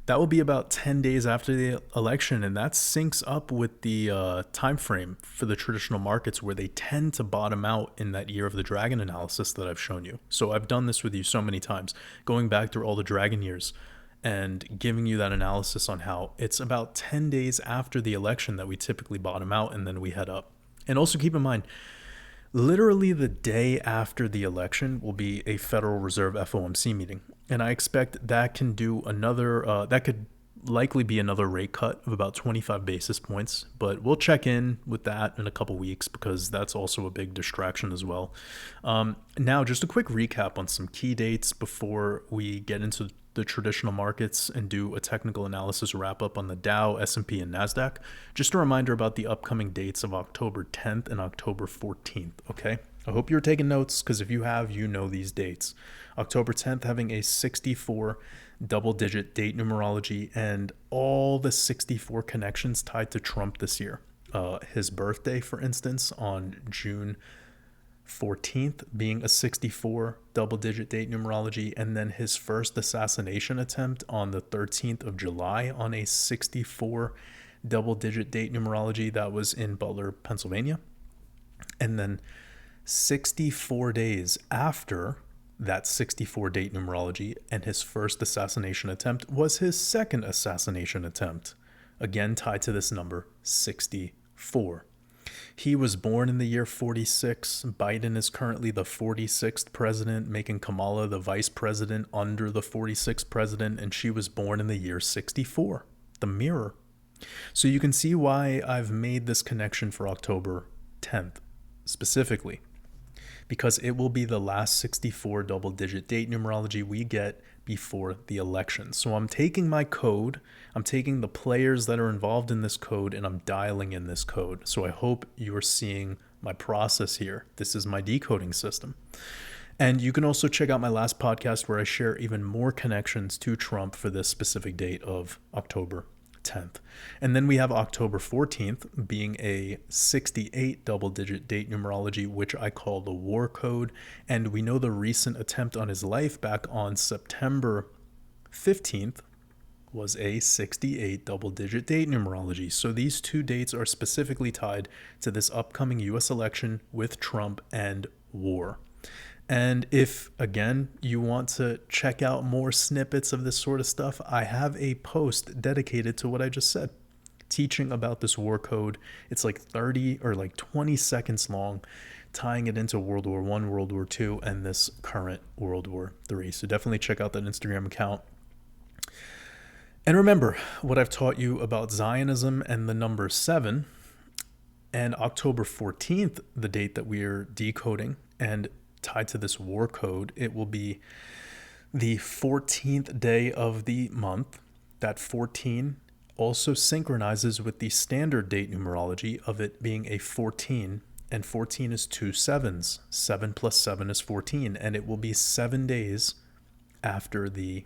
That will be about 10 days after the election, and that syncs up with the time frame for the traditional markets, where they tend to bottom out in that Year of the Dragon analysis that I've shown you. So I've done this with you so many times, going back through all the dragon years and giving you that analysis on how it's about 10 days after the election that we typically bottom out, and then we head up. And also keep in mind, literally the day after the election will be a Federal Reserve FOMC meeting. And I expect that can do another, that could likely be another rate cut of about 25 basis points. But we'll check in with that in a couple weeks, because that's also a big distraction as well. Now, just a quick recap on some key dates before we get into the traditional markets and do a technical analysis wrap up on the Dow, S&P, and NASDAQ. Just a reminder about the upcoming dates of October 10th and October 14th, okay? I hope you're taking notes, because if you have, you know these dates. October 10th having a 64 double-digit date numerology, and all the 64 connections tied to Trump this year. His birthday, for instance, on June 14th being a 64 double-digit date numerology, and then his first assassination attempt on the 13th of July on a 64 double-digit date numerology. That was in Butler, Pennsylvania. And then 64 days after that 64 date numerology and his first assassination attempt was his second assassination attempt, again tied to this number, 64. He was born in the year 46. Biden is currently the 46th president, making Kamala the vice president under the 46th president, and she was born in the year 64, the mirror. So you can see why I've made this connection for October 10th specifically. because it will be the last 64 double-digit date numerology we get before the election. So I'm taking my code, I'm taking the players that are involved in this code, and I'm dialing in this code. So I hope you're seeing my process here. This is my decoding system. And you can also check out my last podcast where I share even more connections to Trump for this specific date of October 10th. And then we have October 14th being a 68 double-digit date numerology, which I call the war code. And we know the recent attempt on his life back on September 15th was a 68 double-digit date numerology. So these two dates are specifically tied to this upcoming US election with Trump and war. And if, again, you want to check out more snippets of this sort of stuff, I have a post dedicated to what I just said, teaching about this war code. It's like 30 or like 20 seconds long, tying it into World War I, World War II, and this current World War III. So definitely check out that Instagram account. And remember what I've taught you about Zionism and the number 7. And October 14th, the date that we are decoding and tied to this war code, it will be the 14th day of the month. That 14 also synchronizes with the standard date numerology of it being a 14, and 14 is 2 sevens. 7 plus 7 is 14, and it will be 7 days after the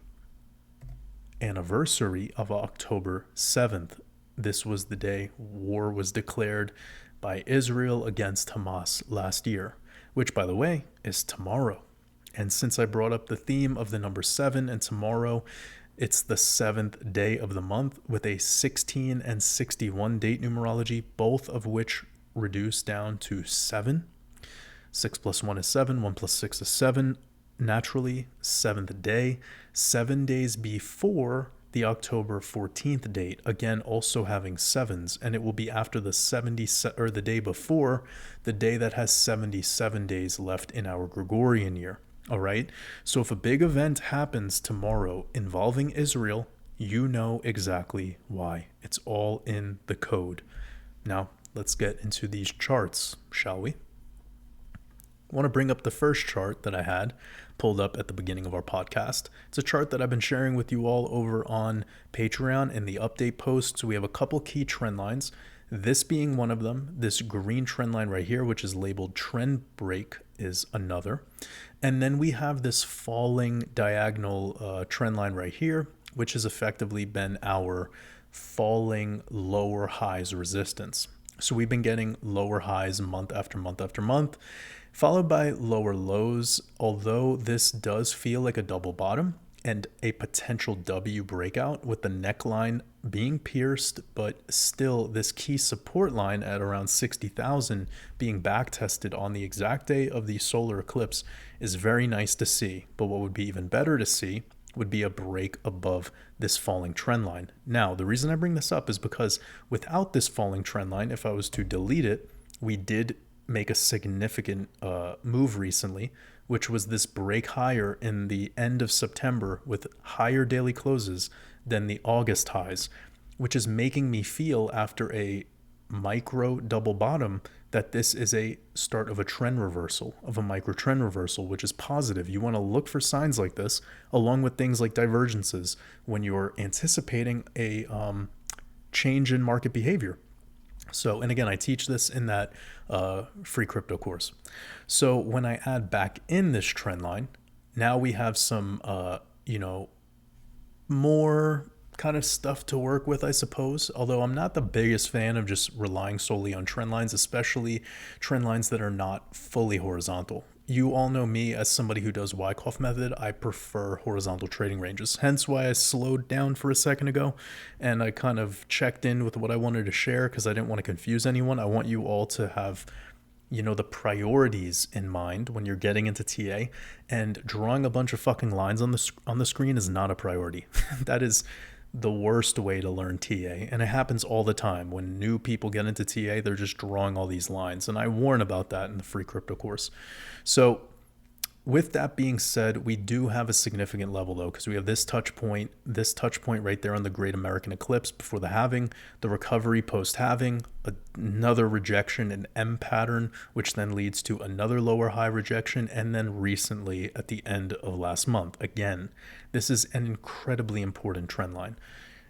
anniversary of October 7th. This was the day war was declared by Israel against Hamas last year, which, by the way, is tomorrow. And since I brought up the theme of the number 7 and tomorrow, it's the 7th day of the month with a 16 and 61 date numerology, both of which reduce down to 7. 6 plus 1 is 7, 1 plus 6 is 7. Naturally, 7th day, 7 days before the October 14th date, again also having 7s, and it will be after the the day before the day that has 77 days left in our Gregorian year. All right, so if a big event happens tomorrow involving Israel, you know exactly why. It's all in the code. Now let's get into these charts, shall we? I want to bring up the first chart that I had pulled up at the beginning of our podcast. It's a chart that I've been sharing with you all over on Patreon in the update posts. We have a couple key trend lines, this being one of them. This green trend line right here, which is labeled trend break, is another. And then we have this falling diagonal trend line right here, which has effectively been our falling lower highs resistance. So we've been getting lower highs month after month after month, followed by lower lows, although this does feel like a double bottom and a potential W breakout with the neckline being pierced, but still this key support line at around 60,000 being back tested on the exact day of the solar eclipse is very nice to see. But what would be even better to see would be a break above this falling trend line. Now, the reason I bring this up is because without this falling trend line, if I was to delete it, we did make a significant move recently, which was this break higher in the end of September with higher daily closes than the August highs, which is making me feel after a micro double bottom that this is a start of a trend reversal, of a micro trend reversal, which is positive. You want to look for signs like this along with things like divergences when you're anticipating a change in market behavior. So, and again, I teach this in that free crypto course. So when I add back in this trend line, now we have some, more kind of stuff to work with, I suppose. Although I'm not the biggest fan of just relying solely on trend lines, especially trend lines that are not fully horizontal. You all know me as somebody who does Wyckoff method. I prefer horizontal trading ranges, hence why I slowed down for a second ago and I kind of checked in with what I wanted to share because I didn't want to confuse anyone. I want you all to have, the priorities in mind when you're getting into TA, and drawing a bunch of fucking lines on the screen is not a priority. That is the worst way to learn TA, and it happens all the time. When new people get into TA, they're just drawing all these lines, and I warn about that in the free crypto course. So With that being said, we do have a significant level though, because we have this touch point right there on the Great American Eclipse before the halving, the recovery post halving, another rejection, an M pattern, which then leads to another lower high rejection, and then recently at the end of last month. Again, this is an incredibly important trend line.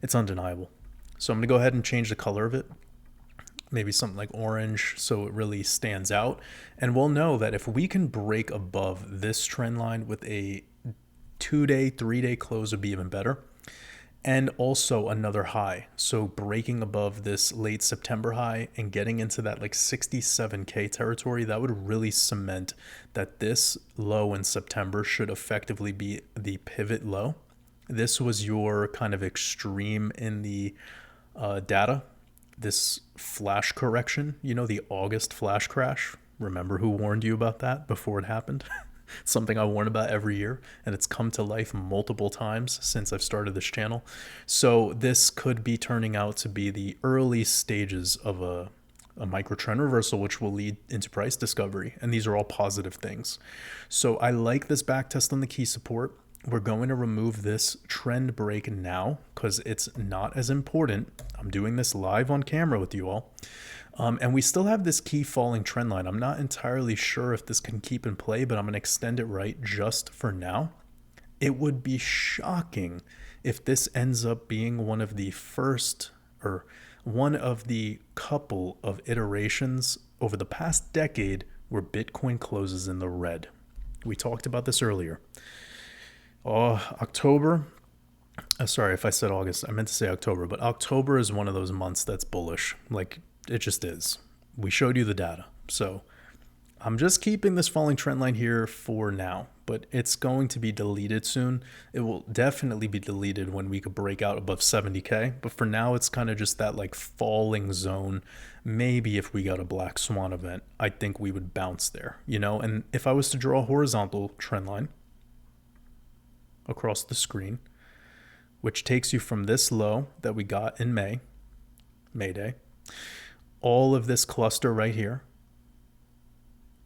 It's undeniable. So I'm going to go ahead and change the color of it. Maybe something like orange so it really stands out. And we'll know that if we can break above this trend line with a 2-day, 3-day close would be even better. And also another high. So breaking above this late September high and getting into that like 67K territory, that would really cement that this low in September should effectively be the pivot low. This was your kind of extreme in the data. This flash correction, the August flash crash. Remember who warned you about that before it happened? Something I warn about every year, and it's come to life multiple times since I've started this channel. So this could be turning out to be the early stages of a micro trend reversal, which will lead into price discovery. And these are all positive things. So I like this back test on the key support. We're going to remove this trend break now because it's not as important. I'm doing this live on camera with you all. And we still have this key falling trend line. I'm not entirely sure if this can keep in play, but I'm going to extend it right just for now. It would be shocking if this ends up being one of the first or one of the couple of iterations over the past decade where Bitcoin closes in the red. We talked about this earlier. October. Sorry if I said August. I meant to say October, but October is one of those months that's bullish. Like it just is. We showed you the data. So I'm just keeping this falling trend line here for now, but it's going to be deleted soon. It will definitely be deleted when we could break out above 70K. But for now, it's kind of just that like falling zone. Maybe if we got a black swan event, I think we would bounce there, and if I was to draw a horizontal trend line across the screen, which takes you from this low that we got in May Day, all of this cluster right here,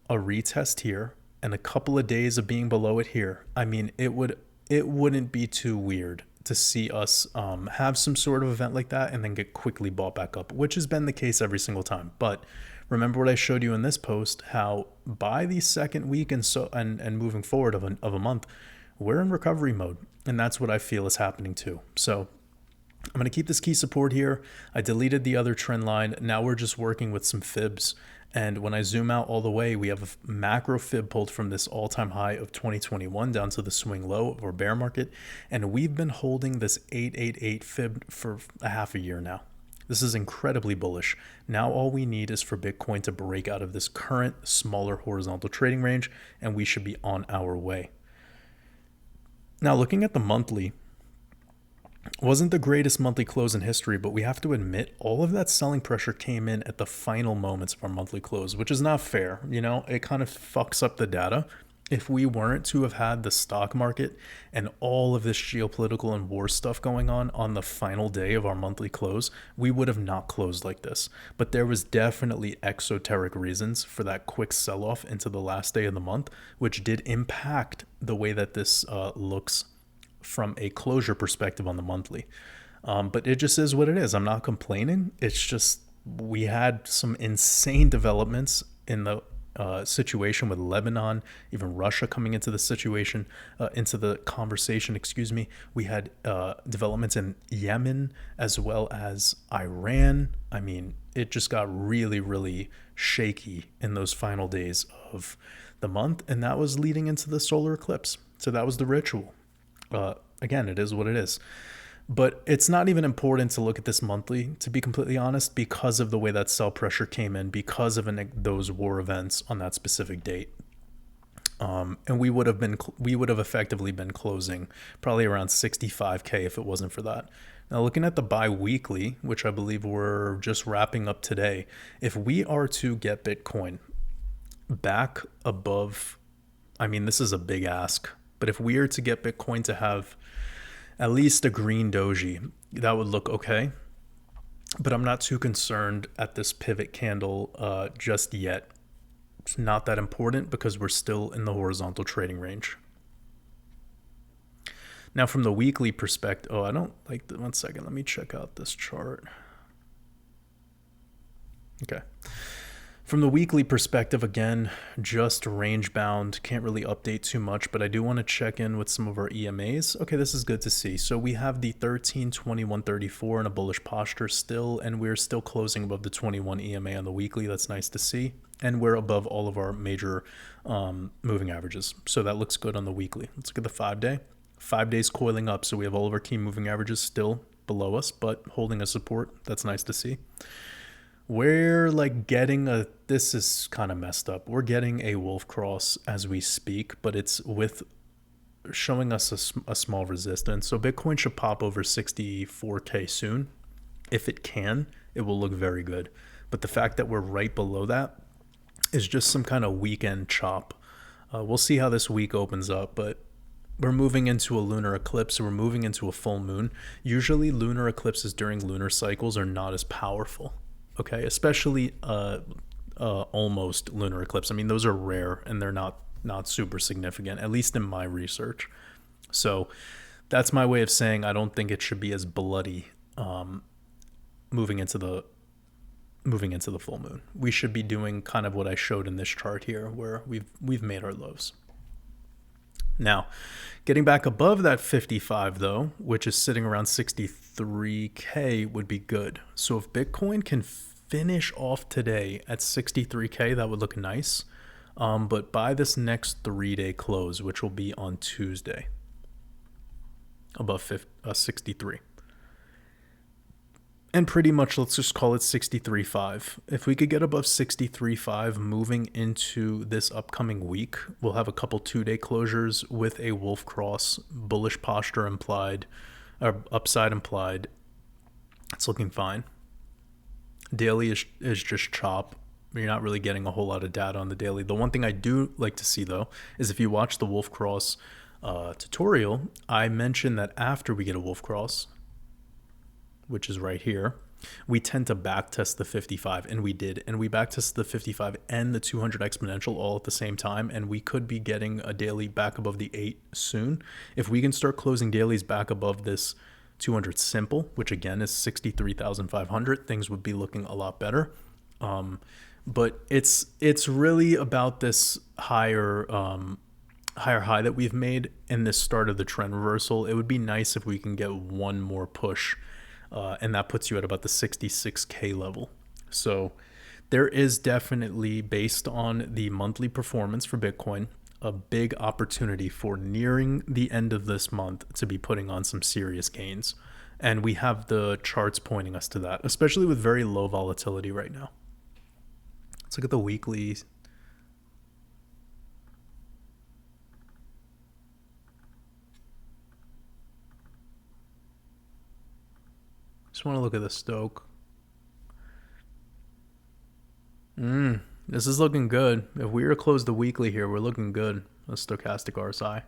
a retest here, and a couple of days of being below it here. I mean, it wouldn't be too weird to see us have some sort of event like that and then get quickly bought back up, which has been the case every single time. But remember what I showed you in this post, how by the second week and moving forward of a month, we're in recovery mode, and that's what I feel is happening too. So I'm going to keep this key support here. I deleted the other trend line. Now we're just working with some fibs. And when I zoom out all the way, we have a macro fib pulled from this all-time high of 2021 down to the swing low of our bear market. And we've been holding this 888 fib for a half a year now. This is incredibly bullish. Now all we need is for Bitcoin to break out of this current smaller horizontal trading range, and we should be on our way. Now, looking at the monthly, wasn't the greatest monthly close in history, but we have to admit all of that selling pressure came in at the final moments of our monthly close, which is not fair. It kind of fucks up the data. If we weren't to have had the stock market and all of this geopolitical and war stuff going on the final day of our monthly close, we would have not closed like this. But there was definitely exoteric reasons for that quick sell-off into the last day of the month, which did impact the way that this looks from a closure perspective on the monthly. But it just is what it is. I'm not complaining. It's just we had some insane developments in the situation with Lebanon, even Russia coming into the situation, into the conversation, We had developments in Yemen as well as Iran. I mean, it just got really, really shaky in those final days of the month. And that was leading into the solar eclipse. So that was the ritual. Again, it is what it is. But it's not even important to look at this monthly, to be completely honest, because of the way that sell pressure came in, because of those war events on that specific date. And we would have effectively been closing probably around 65K if it wasn't for that. Now, looking at the bi-weekly, which I believe we're just wrapping up today, if we are to get Bitcoin back above, I mean, this is a big ask, but if we are to get Bitcoin to have at least a green doji, that would look okay. But I'm not too concerned at this pivot candle just yet. it's not that important because we're still in the horizontal trading range. Now from the weekly perspective, I don't like the, one second, let me check out this chart. Okay. From the weekly perspective, again, just range bound, can't really update too much, but I do want to check in with some of our EMAs. Okay, this is good to see. So we have the 13.2134 in a bullish posture still, and we're still closing above the 21 EMA on the weekly. That's nice to see. And we're above all of our major moving averages. So that looks good on the weekly. Let's look at the 5-day. 5 days coiling up, so we have all of our key moving averages still below us, but holding a support. That's nice to see. We're like getting a, this is kind of messed up. We're getting a wolf cross as we speak, but it's with showing us a small resistance. So Bitcoin should pop over 64K soon. If it can, it will look very good. But the fact that we're right below that is just some kind of weekend chop. We'll see how this week opens up, but we're moving into a lunar eclipse, so we're moving into a full moon. Usually lunar eclipses during lunar cycles are not as powerful. Okay, especially almost lunar eclipse. I mean, those are rare and they're not super significant, at least in my research. So that's my way of saying I don't think it should be as bloody moving into the full moon. We should be doing kind of what I showed in this chart here, where we've made our lows. Now, getting back above that 55 though, which is sitting around 63K, would be good. So if Bitcoin can finish off today at 63K, that would look nice. But by this next 3-day close, which will be on Tuesday, above 63. And pretty much, let's just call it 63.5. If we could get above 63.5 moving into this upcoming week, we'll have a couple 2-day closures with a wolf cross, bullish posture implied, or upside implied. It's looking fine. Daily is just chop. You're not really getting a whole lot of data on the daily. The one thing I do like to see, though, is if you watch the wolf cross tutorial, I mentioned that after we get a wolf cross, which is right here, we tend to backtest the 55, and we did. And we backtested the 55 and the 200 exponential all at the same time, and we could be getting a daily back above the 8 soon. If we can start closing dailies back above this 200 simple, which again is 63,500, things would be looking a lot better. But it's really about this higher high that we've made in this start of the trend reversal. It would be nice if we can get one more push. And that puts you at about the 66K level. So there is definitely, based on the monthly performance for Bitcoin, a big opportunity for nearing the end of this month to be putting on some serious gains. And we have the charts pointing us to that, especially with very low volatility right now. Let's look at the weekly. Just want to look at the Stoke. This is looking good. If we were to close the weekly here, we're looking good. A stochastic RSI.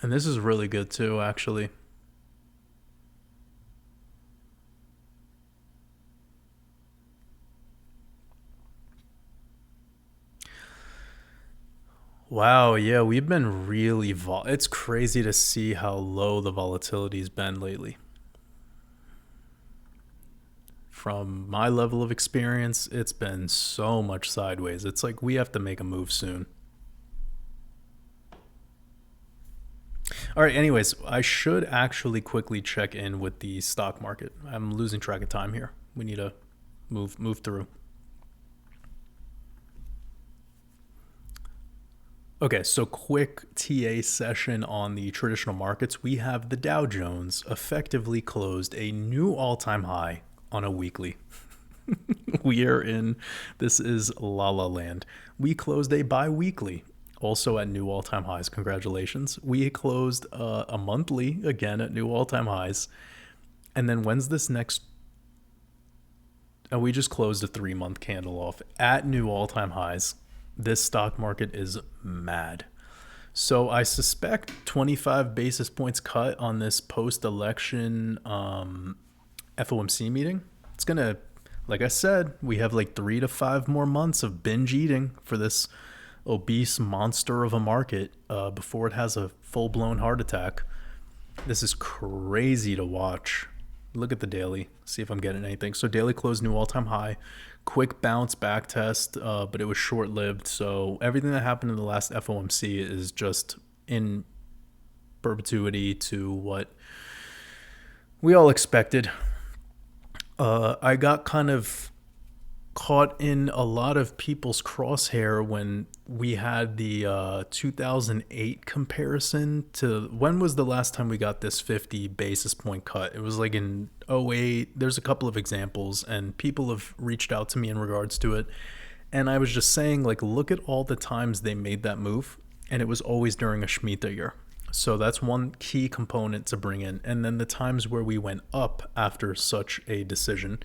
And this is really good too, actually. Wow, yeah, we've been really it's crazy to see how low the volatility's been lately. From my level of experience, it's been so much sideways. It's like we have to make a move soon. All right, anyways, I should actually quickly check in with the stock market. I'm losing track of time here. We need to move through. Okay, so quick TA session on the traditional markets. We have the Dow Jones effectively closed a new all-time high on a weekly. We are in, this is la la land. We closed a bi-weekly, also at new all-time highs. Congratulations. We closed a monthly, again, at new all-time highs. And then when's this next? Oh, we just closed a 3-month candle off at new all-time highs. This stock market is mad. So I suspect 25 basis points cut on this post-election FOMC meeting. It's going to, like I said, we have like 3 to 5 more months of binge eating for this obese monster of a market before it has a full-blown heart attack. This is crazy to watch. Look at the daily, see if I'm getting anything. So daily close, new all-time high, quick bounce back test, but it was short-lived. So everything that happened in the last FOMC is just in perpetuity to what we all expected. I got kind of caught in a lot of people's crosshair when we had the 2008 comparison to when was the last time we got this 50 basis point cut. It was like in 08. There's a couple of examples and people have reached out to me in regards to it. And I was just saying, like, look at all the times they made that move. And it was always during a Shemitah year. So that's one key component to bring in. And then the times where we went up after such a decision,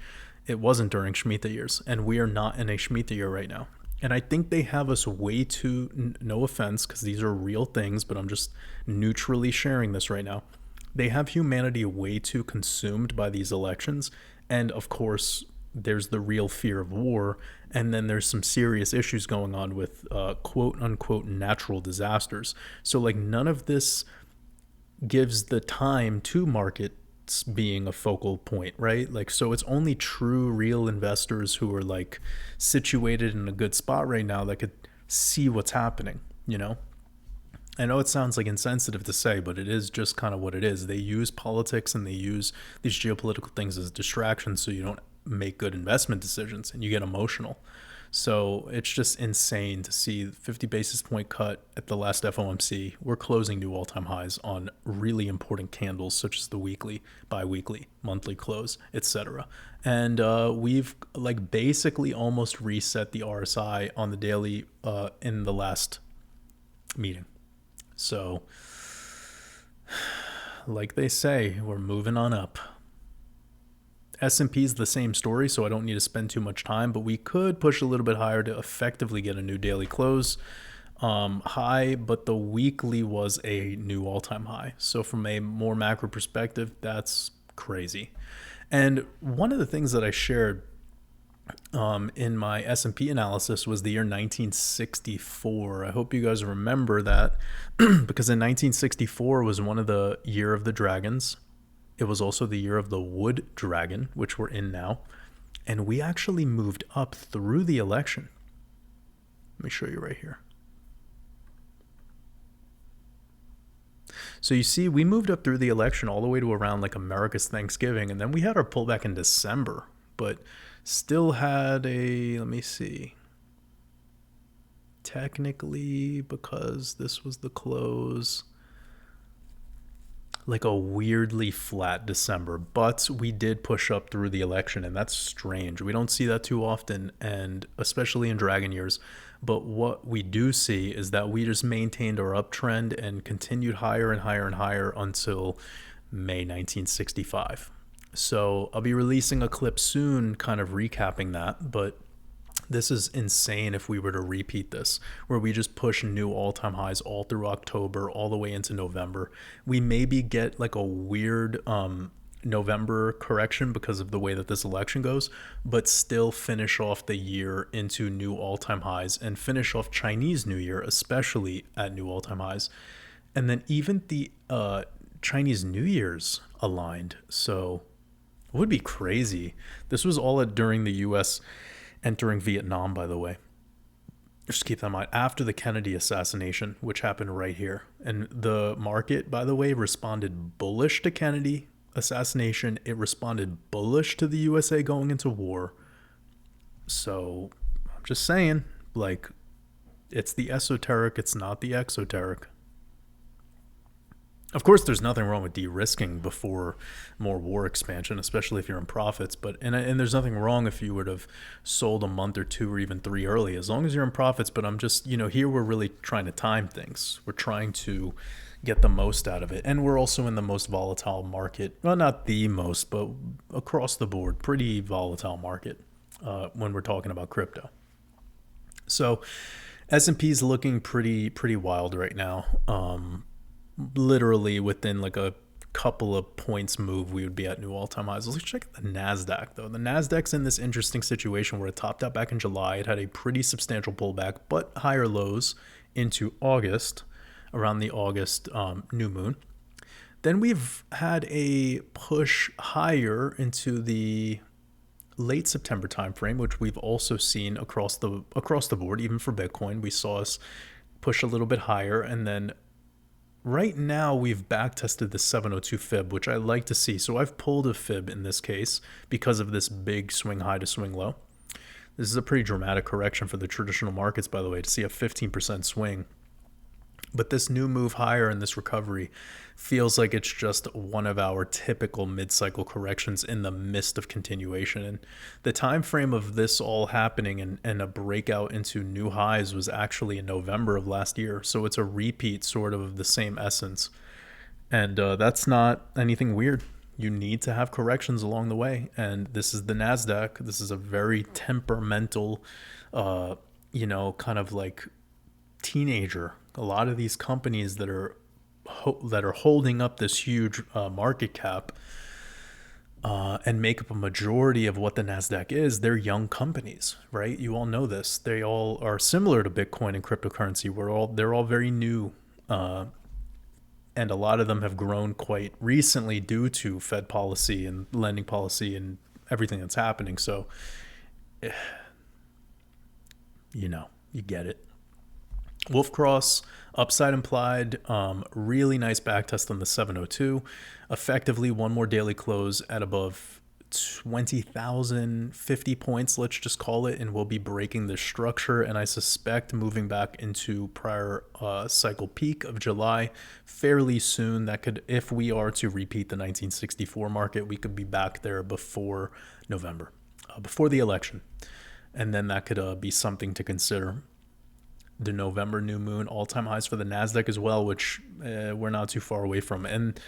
it wasn't during Shemitah years. And we are not in a Shemitah year right now. And I think they have us way too, no offense, because these are real things, but I'm just neutrally sharing this right now. They have humanity way too consumed by these elections. And of course, there's the real fear of war. And then there's some serious issues going on with quote unquote natural disasters. So like none of this gives the time to markets being a focal point, right? Like, so it's only true real investors who are like situated in a good spot right now that could see what's happening, you know? I know it sounds like insensitive to say, but it is just kind of what it is. They use politics and they use these geopolitical things as distractions so you don't make good investment decisions and you get emotional. So it's just insane to see 50 basis point cut at the last FOMC. We're closing new all-time highs on really important candles such as the weekly, bi-weekly, monthly close, etc. And we've like basically almost reset the RSI on the daily in the last meeting. So like they say, we're moving on up. S&P is the same story, so I don't need to spend too much time, but we could push a little bit higher to effectively get a new daily close high, but the weekly was a new all-time high. So from a more macro perspective, that's crazy. And one of the things that I shared in my S&P analysis was the year 1964. I hope you guys remember that because in 1964 was one of the year of the dragons. It was also the year of the wood dragon, which we're in now. And we actually moved up through the election. Let me show you right here. So you see, we moved up through the election all the way to around like America's Thanksgiving. And then we had our pullback in December, but still had a, let me see. Technically, because this was the close, like a weirdly flat December, but we did push up through the election, and that's strange. We don't see that too often, and especially in dragon years. But what we do see is that we just maintained our uptrend and continued higher and higher and higher until May 1965. So I'll be releasing a clip soon kind of recapping that, but this is insane if we were to repeat this, where we just push new all-time highs all through October, all the way into November. We maybe get like a weird November correction because of the way that this election goes, but still finish off the year into new all-time highs and finish off Chinese New Year, especially at new all-time highs. And then even the Chinese New Year's aligned. So it would be crazy. This was all during the U.S. entering Vietnam, by the way. Just keep that in mind. After the Kennedy assassination, which happened right here. And the market, by the way, responded bullish to Kennedy assassination. It responded bullish to the USA going into war. So I'm just saying, like, it's the esoteric, it's not the exoteric. Of course, there's nothing wrong with de-risking before more war expansion, especially if you're in profits. But and there's nothing wrong if you would have sold a month or two or even 3 early, as long as you're in profits. But I'm just, here we're really trying to time things. We're trying to get the most out of it. And we're also in the most volatile market. Well, not the most, but across the board, pretty volatile market when we're talking about crypto. So S&P is looking pretty wild right now. Literally within like a couple of points move, we would be at new all-time highs. Let's check the NASDAQ, though. The NASDAQ's in this interesting situation where it topped out back in July. It had a pretty substantial pullback, but higher lows into August, around the August new moon. Then we've had a push higher into the late September timeframe, which we've also seen across the board. Even for Bitcoin, we saw us push a little bit higher, and then right now we've back tested the 702 fib, which I like to see. So I've pulled a fib in this case because of this big swing high to swing low. This is a pretty dramatic correction for the traditional markets, by the way, to see a 15% swing. But this new move higher in this recovery feels like it's just one of our typical mid-cycle corrections in the midst of continuation. And the time frame of this all happening and a breakout into new highs was actually in November of last year. So it's a repeat sort of the same essence. And that's not anything weird. You need to have corrections along the way. And this is the NASDAQ. This is a very temperamental, kind of like teenager. A lot of these companies that are holding up this huge market cap and make up a majority of what the NASDAQ is, they're young companies, right? You all know this. They all are similar to Bitcoin and cryptocurrency. They're all very new, and a lot of them have grown quite recently due to Fed policy and lending policy and everything that's happening. So, you get it. Wolf Cross, upside implied, really nice backtest on the 702. Effectively, one more daily close at above 20,050 points, let's just call it, and we'll be breaking the structure. And I suspect moving back into prior cycle peak of July fairly soon. That could, if we are to repeat the 1964 market, we could be back there before November, before the election. And then that could be something to consider. The November new moon, all-time highs for the NASDAQ as well, which we're not too far away from. And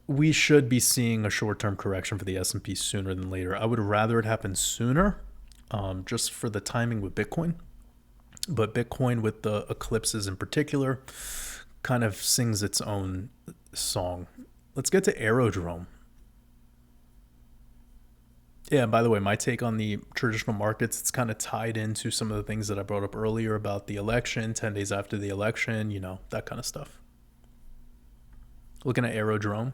we should be seeing a short-term correction for the S&P sooner than later. I would rather it happen sooner, just for the timing with Bitcoin. But Bitcoin, with the eclipses in particular, kind of sings its own song. Let's get to Aerodrome. Yeah, by the way, my take on the traditional markets, it's kind of tied into some of the things that I brought up earlier about the election, 10 days after the election, that kind of stuff. Looking at Aerodrome.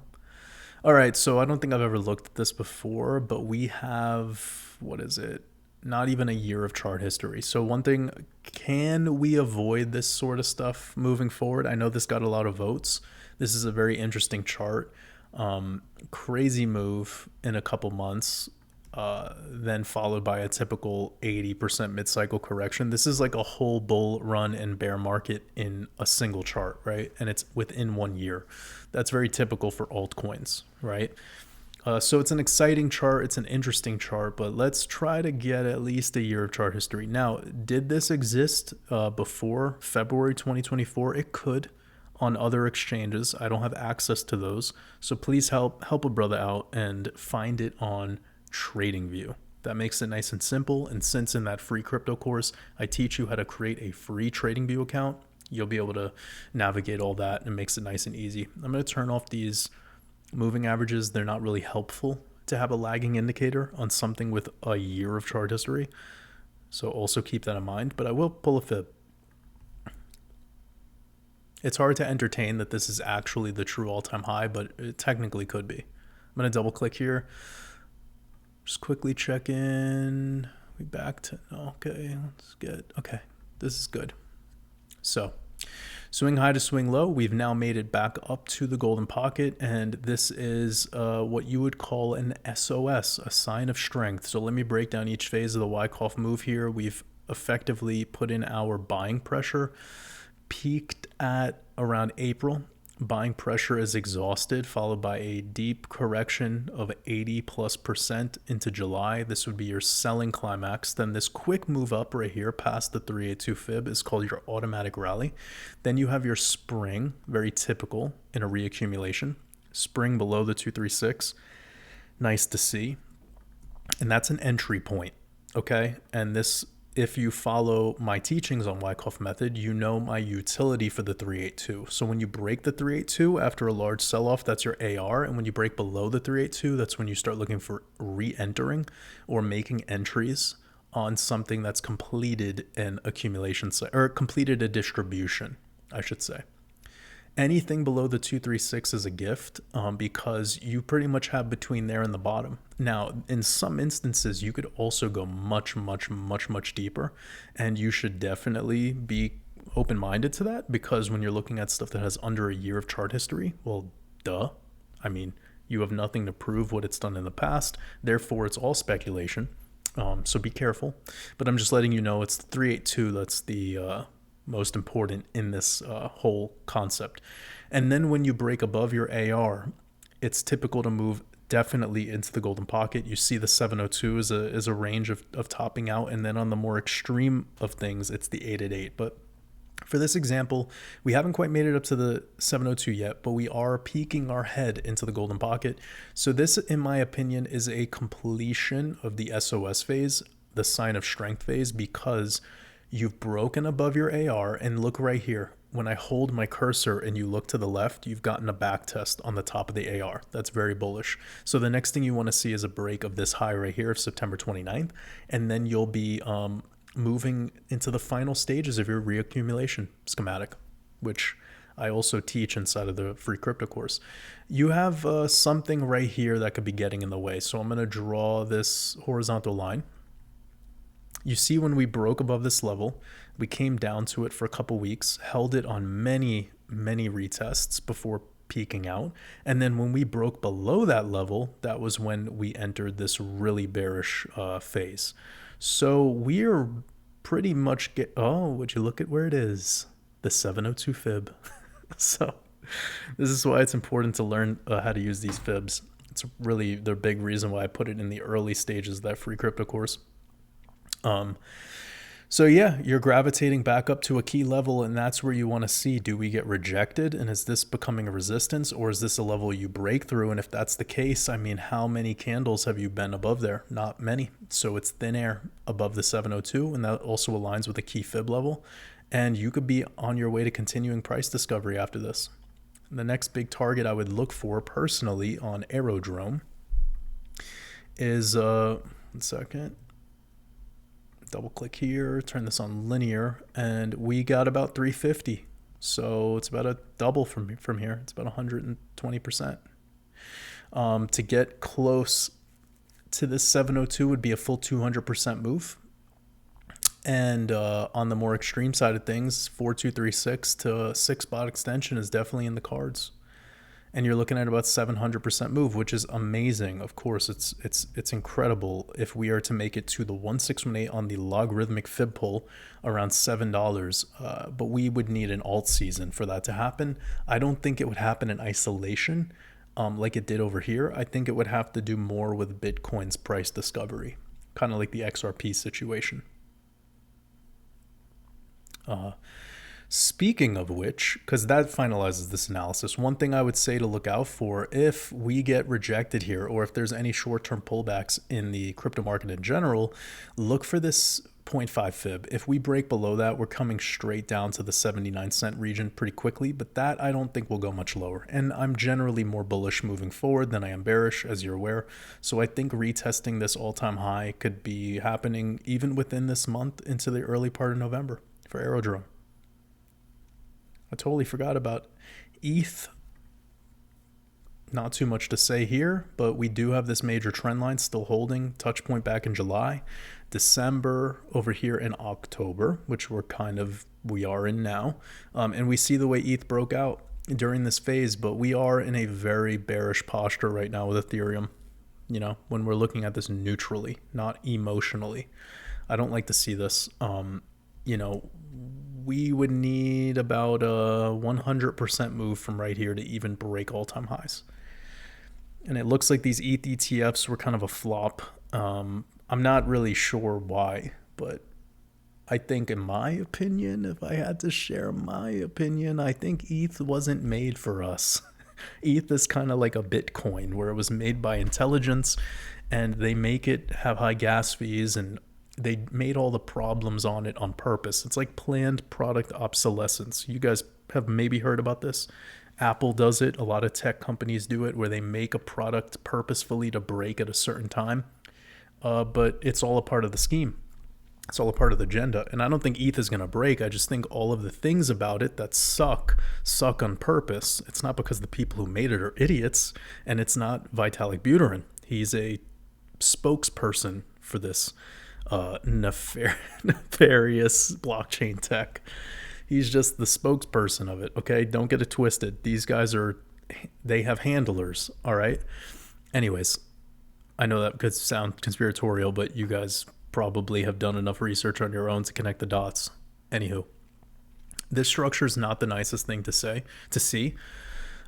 All right, so I don't think I've ever looked at this before, but we have, not even a year of chart history. So one thing, can we avoid this sort of stuff moving forward? I know this got a lot of votes. This is a very interesting chart. Crazy move in a couple months. Then followed by a typical 80% mid-cycle correction. This is like a whole bull run and bear market in a single chart, right? And it's within 1 year. That's very typical for altcoins, right? So it's an exciting chart. It's an interesting chart, but let's try to get at least a year of chart history. Now, did this exist before February 2024? It could on other exchanges. I don't have access to those. So please help a brother out and find it on TradingView. That makes it nice and simple. And since in that free crypto course, I teach you how to create a free TradingView account, you'll be able to navigate all that, and it makes it nice and easy. I'm going to turn off these moving averages. They're not really helpful to have a lagging indicator on something with a year of chart history. So also keep that in mind, but I will pull a fib. It's hard to entertain that this is actually the true all-time high, but it technically could be. I'm going to double click here. Just quickly check in. We back to, okay, let's get, okay, this is good. So swing high to swing low, we've now made it back up to the golden pocket, and this is what you would call an SOS, a sign of strength. So let me break down each phase of the Wyckoff move here. We've effectively put in our buying pressure, peaked at around April. Buying pressure is exhausted, followed by a deep correction of 80+% into July. This would be your selling climax. Then this quick move up right here past the 382 fib is called your automatic rally. Then you have your spring, very typical in a reaccumulation. Spring below the 236. Nice to see. And that's an entry point, okay? And this if you follow my teachings on Wyckoff method, you know my utility for the 382. So when you break the 382 after a large sell-off, that's your AR. And when you break below the 382, that's when you start looking for re-entering or making entries on something that's completed an accumulation or completed a distribution, I should say. Anything below the 236 is a gift, because you pretty much have between there and the bottom. Now, in some instances, you could also go much, much, much, much deeper, and you should definitely be open-minded to that, because when you're looking at stuff that has under a year of chart history, well, duh. I mean, you have nothing to prove what it's done in the past. Therefore, it's all speculation. So be careful. But I'm just letting you know it's the 382 that's the most important in this whole concept. And then when you break above your AR, it's typical to move definitely into the golden pocket. You see the 702 is a range of topping out, and then on the more extreme of things, it's the 888. But for this example, we haven't quite made it up to the 702 yet, but we are peeking our head into the golden pocket. So this, in my opinion, is a completion of the SOS phase, the sign of strength phase, because you've broken above your AR, and look right here. When I hold my cursor and you look to the left, you've gotten a back test on the top of the AR. That's very bullish. So the next thing you want to see is a break of this high right here of September 29th, and then you'll be moving into the final stages of your reaccumulation schematic, which I also teach inside of the free crypto course. You have something right here that could be getting in the way. So I'm going to draw this horizontal line. You see, when we broke above this level, we came down to it for a couple weeks, held it on many, many retests before peaking out. And then when we broke below that level, that was when we entered this really bearish phase. So we're pretty much would you look at where it is? The 702 fib. So this is why it's important to learn how to use these fibs. It's really the big reason why I put it in the early stages of that free crypto course. So yeah, you're gravitating back up to a key level, and that's where you want to see, do we get rejected? And is this becoming a resistance, or is this a level you break through? And if that's the case, I mean, how many candles have you been above there? Not many. So it's thin air above the 702, and that also aligns with a key fib level. And you could be on your way to continuing price discovery after this. The next big target I would look for personally on Aerodrome is, 1 second. Double click here, turn this on linear, and we got about 350. So it's about a double from here. It's about 120%. To get close to this 702 would be a full 200% move. And on the more extreme side of things, 4236 to a 6 spot extension is definitely in the cards. And you're looking at about 700% move, which is amazing. Of course, it's incredible if we are to make it to the 1618 on the logarithmic fib pull around $7. But we would need an alt season for that to happen. I don't think it would happen in isolation like it did over here. I think it would have to do more with Bitcoin's price discovery, kind of like the XRP situation. Speaking of which, because that finalizes this analysis, one thing I would say to look out for if we get rejected here, or if there's any short-term pullbacks in the crypto market in general, look for this 0.5 fib. If we break below that, we're coming straight down to the 79-cent region pretty quickly, but that I don't think will go much lower. And I'm generally more bullish moving forward than I am bearish, as you're aware. So I think retesting this all-time high could be happening even within this month into the early part of November for Aerodrome. I totally forgot about ETH. Not too much to say here, but we do have this major trend line still holding. Touch point back in July, December over here in October, which we are in now. And we see the way ETH broke out during this phase, but we are in a very bearish posture right now with Ethereum. You know, when we're looking at this neutrally, not emotionally. I don't like to see this. We would need about a 100% move from right here to even break all-time highs. And it looks like these ETH ETFs were kind of a flop. I'm not really sure why, but I think, in my opinion, if I had to share my opinion, I think ETH wasn't made for us. ETH is kind of like a Bitcoin, where it was made by intelligence, and they make it have high gas fees and They made all the problems on it on purpose. It's like planned product obsolescence. You guys have maybe heard about this. Apple does it. A lot of tech companies do it, where they make a product purposefully to break at a certain time. But it's all a part of the scheme. It's all a part of the agenda. And I don't think ETH is going to break. I just think all of the things about it that suck on purpose. It's not because the people who made it are idiots, and it's not Vitalik Buterin. He's a spokesperson for this nefarious blockchain tech. He's just the spokesperson of it, okay? Don't get it twisted. These guys they have handlers, all right? Anyways, I know that could sound conspiratorial, but you guys probably have done enough research on your own to connect the dots. Anywho, this structure is not the nicest thing to see.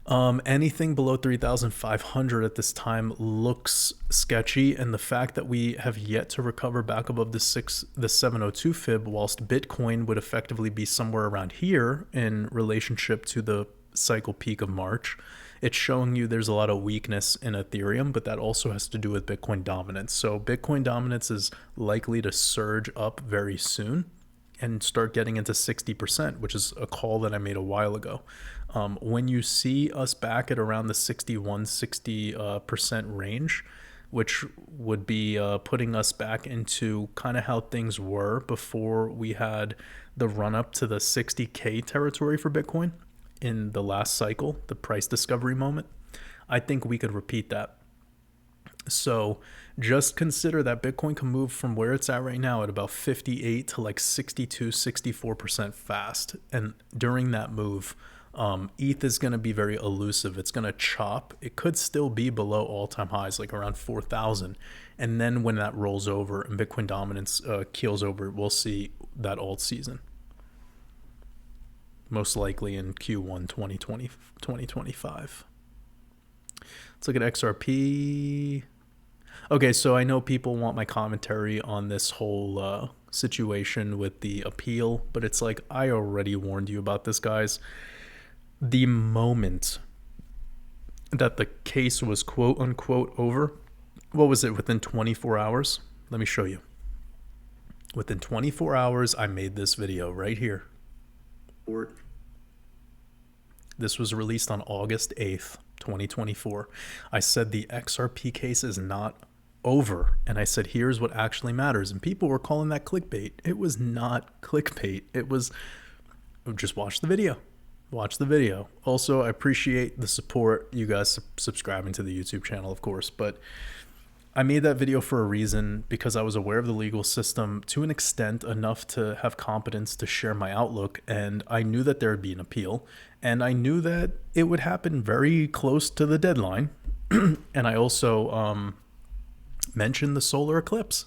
Anything below 3,500 at this time looks sketchy, and the fact that we have yet to recover back above the 702 fib, whilst Bitcoin would effectively be somewhere around here in relationship to the cycle peak of March, it's showing you there's a lot of weakness in Ethereum, but that also has to do with Bitcoin dominance. So Bitcoin dominance is likely to surge up very soon and start getting into 60%, which is a call that I made a while ago. When you see us back at around the 60% range, which would be putting us back into kind of how things were before we had the run up to the 60K territory for Bitcoin in the last cycle, the price discovery moment, I think we could repeat that. So just consider that Bitcoin can move from where it's at right now at about 58 to like 62, 64% fast. And during that move, ETH is going to be very elusive. It's going to chop. It could still be below all-time highs, like around 4,000. And then when that rolls over and Bitcoin dominance keels over, we'll see that alt season. Most likely in Q1 2025. Let's look at XRP. Okay, so I know people want my commentary on this whole situation with the appeal, but it's like I already warned you about this, guys. The moment that the case was quote unquote over, what was it, within 24 hours? Let me show you. Within 24 hours, I made this video right here. This was released on August 8th, 2024. I said the XRP case is not over, and I said here's what actually matters, and people were calling that clickbait. It was not clickbait. It was just watch the video. Also, I appreciate the support, you guys subscribing to the YouTube channel, of course, but I made that video for a reason, because I was aware of the legal system to an extent enough to have competence to share my outlook, and I knew that there would be an appeal, and I knew that it would happen very close to the deadline. And I also mentioned the solar eclipse.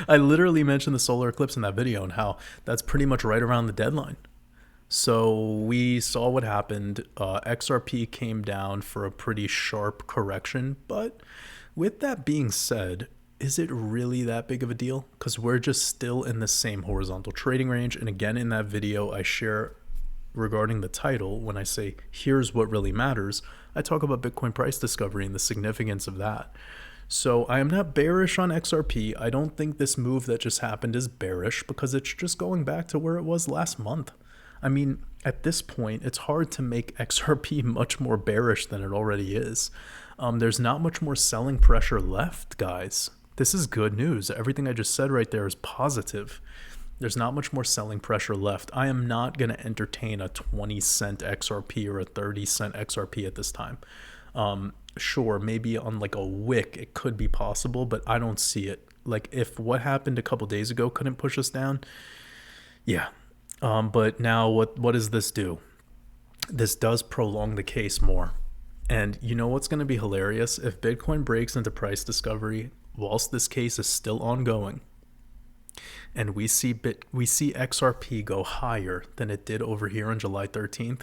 I literally mentioned the solar eclipse in that video and how that's pretty much right around the deadline. So we saw what happened. XRP came down for a pretty sharp correction, but with that being said, is it really that big of a deal? Because we're just still in the same horizontal trading range. And again, in that video, I share regarding the title, when I say, here's what really matters, I talk about Bitcoin price discovery and the significance of that. So I am not bearish on XRP. I don't think this move that just happened is bearish, because it's just going back to where it was last month. I mean, at this point, it's hard to make XRP much more bearish than it already is. There's not much more selling pressure left, guys. This is good news. Everything I just said right there is positive. There's not much more selling pressure left. I am not going to entertain a 20-cent XRP or a 30-cent XRP at this time. Sure, maybe on like a wick, it could be possible, but I don't see it. Like, if what happened a couple days ago couldn't push us down, yeah. But now what does this do? This does prolong the case more. And you know what's going to be hilarious? If Bitcoin breaks into price discovery whilst this case is still ongoing, and we see XRP go higher than it did over here on July 13th,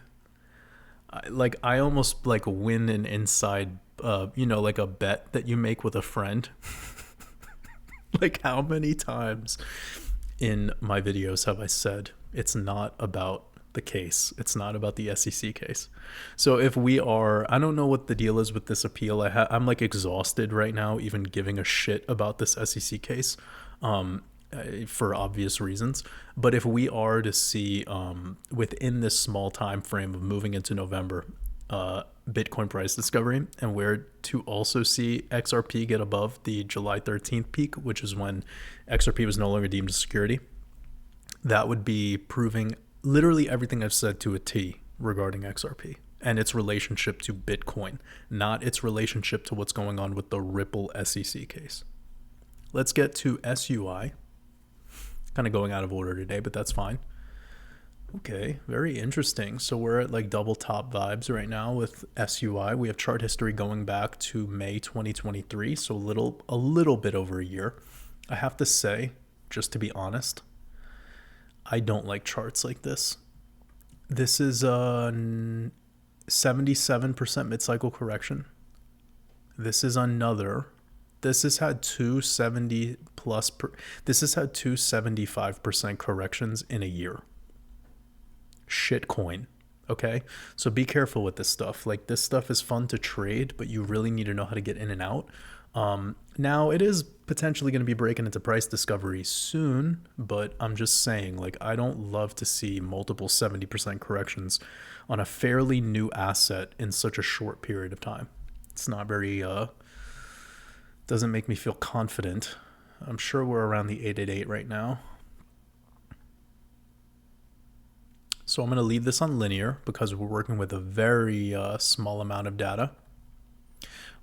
I almost like win an inside, like a bet that you make with a friend. Like, how many times in my videos have I said it's not about the case. It's not about the SEC case. So if we are, I don't know what the deal is with this appeal. I'm like exhausted right now, even giving a shit about this SEC case, for obvious reasons. But if we are to see within this small time frame of moving into November, Bitcoin price discovery, and we're to also see XRP get above the July 13th peak, which is when XRP was no longer deemed a security, that would be proving literally everything I've said to a T regarding XRP and its relationship to Bitcoin, not its relationship to what's going on with the Ripple SEC case. Let's get to SUI. Kind of going out of order today, but that's fine. Okay, very interesting. So we're at like double top vibes right now with SUI. We have chart history going back to May 2023, so a little bit over a year. I have to say, just to be honest, I don't like charts like this. This is a 77% mid-cycle correction. This has had two 75% corrections in a year. Shitcoin. Okay, so be careful with this stuff. Like, this stuff is fun to trade, but you really need to know how to get in and out. Now it is potentially going to be breaking into price discovery soon, but I'm just saying, like, I don't love to see multiple 70% corrections on a fairly new asset in such a short period of time. It's not very, doesn't make me feel confident. I'm sure we're around the 888 right now. So I'm going to leave this on linear because we're working with a very small amount of data.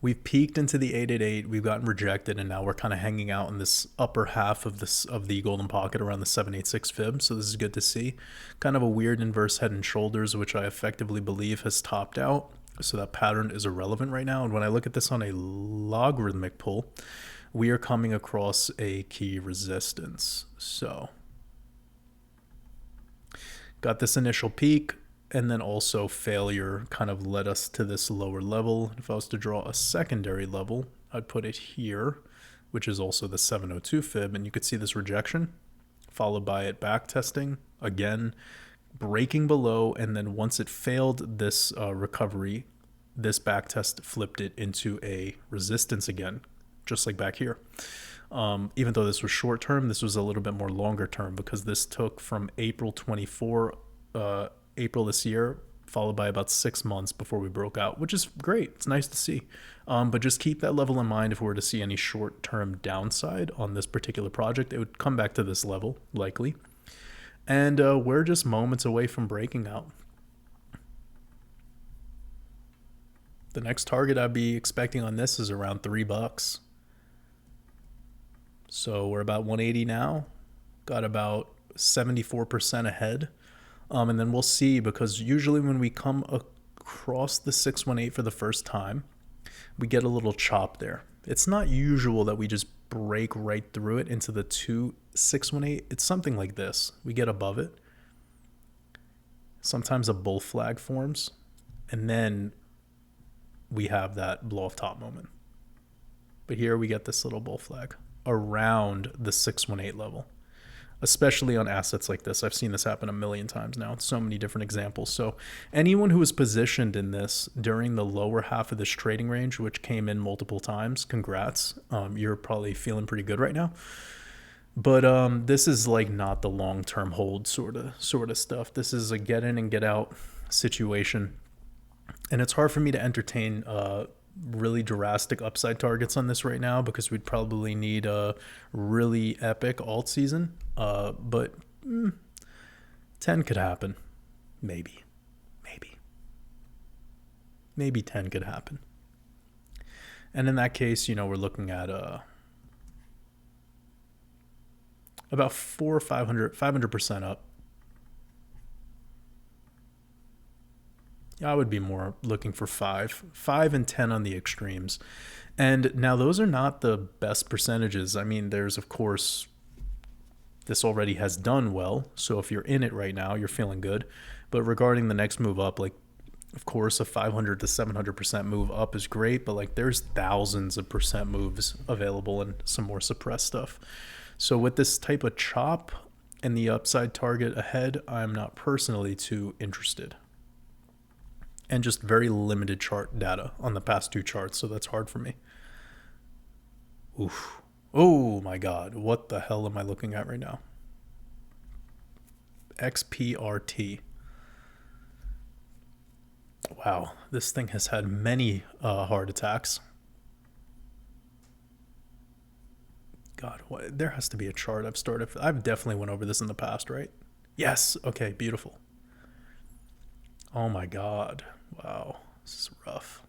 We've peaked into the 888, we've gotten rejected, and now we're kind of hanging out in this upper half of the golden pocket around the 786 fib. So this is good to see. Kind of a weird inverse head and shoulders, which I effectively believe has topped out. So that pattern is irrelevant right now. And when I look at this on a logarithmic pull, we are coming across a key resistance. So got this initial peak, and then also failure kind of led us to this lower level. If I was to draw a secondary level, I'd put it here, which is also the 702 fib, and you could see this rejection followed by it back testing again, breaking below, and then once it failed this recovery, this back test flipped it into a resistance again, just like back here. Even though this was short term, this was a little bit more longer term, because this took from April 24, April this year, followed by about 6 months before we broke out, which is great. It's nice to see. But just keep that level in mind. If we were to see any short-term downside on this particular project, it would come back to this level, likely. And we're just moments away from breaking out. The next target I'd be expecting on this is around $3. So we're about 180 now, got about 74% ahead. And then we'll see, because usually when we come across the 618 for the first time, we get a little chop there. It's not usual that we just break right through it into the 2618. It's something like this. We get above it. Sometimes a bull flag forms, and then we have that blow off top moment. But here we get this little bull flag around the 618 level, especially on assets like this. I've seen this happen a million times now. So many different examples. So anyone who was positioned in this during the lower half of this trading range, which came in multiple times, congrats. You're probably feeling pretty good right now. But this is like not the long-term hold sort of stuff. This is a get in and get out situation. And it's hard for me to entertain really drastic upside targets on this right now, because we'd probably need a really epic alt season. But 10 could happen. Maybe 10 could happen. And in that case, we're looking at about 500% up. I would be more looking for 5 and 10 on the extremes. And now those are not the best percentages. I mean, there's, of course, this already has done well. So if you're in it right now, you're feeling good. But regarding the next move up, like, of course, a 500 to 700% move up is great, but like there's thousands of percent moves available and some more suppressed stuff. So with this type of chop, and the upside target ahead, I'm not personally too interested. And just very limited chart data on the past 2 charts, so that's hard for me. Oof. Oh my God, what the hell am I looking at right now? XPRT. Wow, this thing has had many heart attacks. God, there has to be a chart I've started. I've definitely went over this in the past, right? Yes. Okay, beautiful. Oh my God. Wow, this is rough.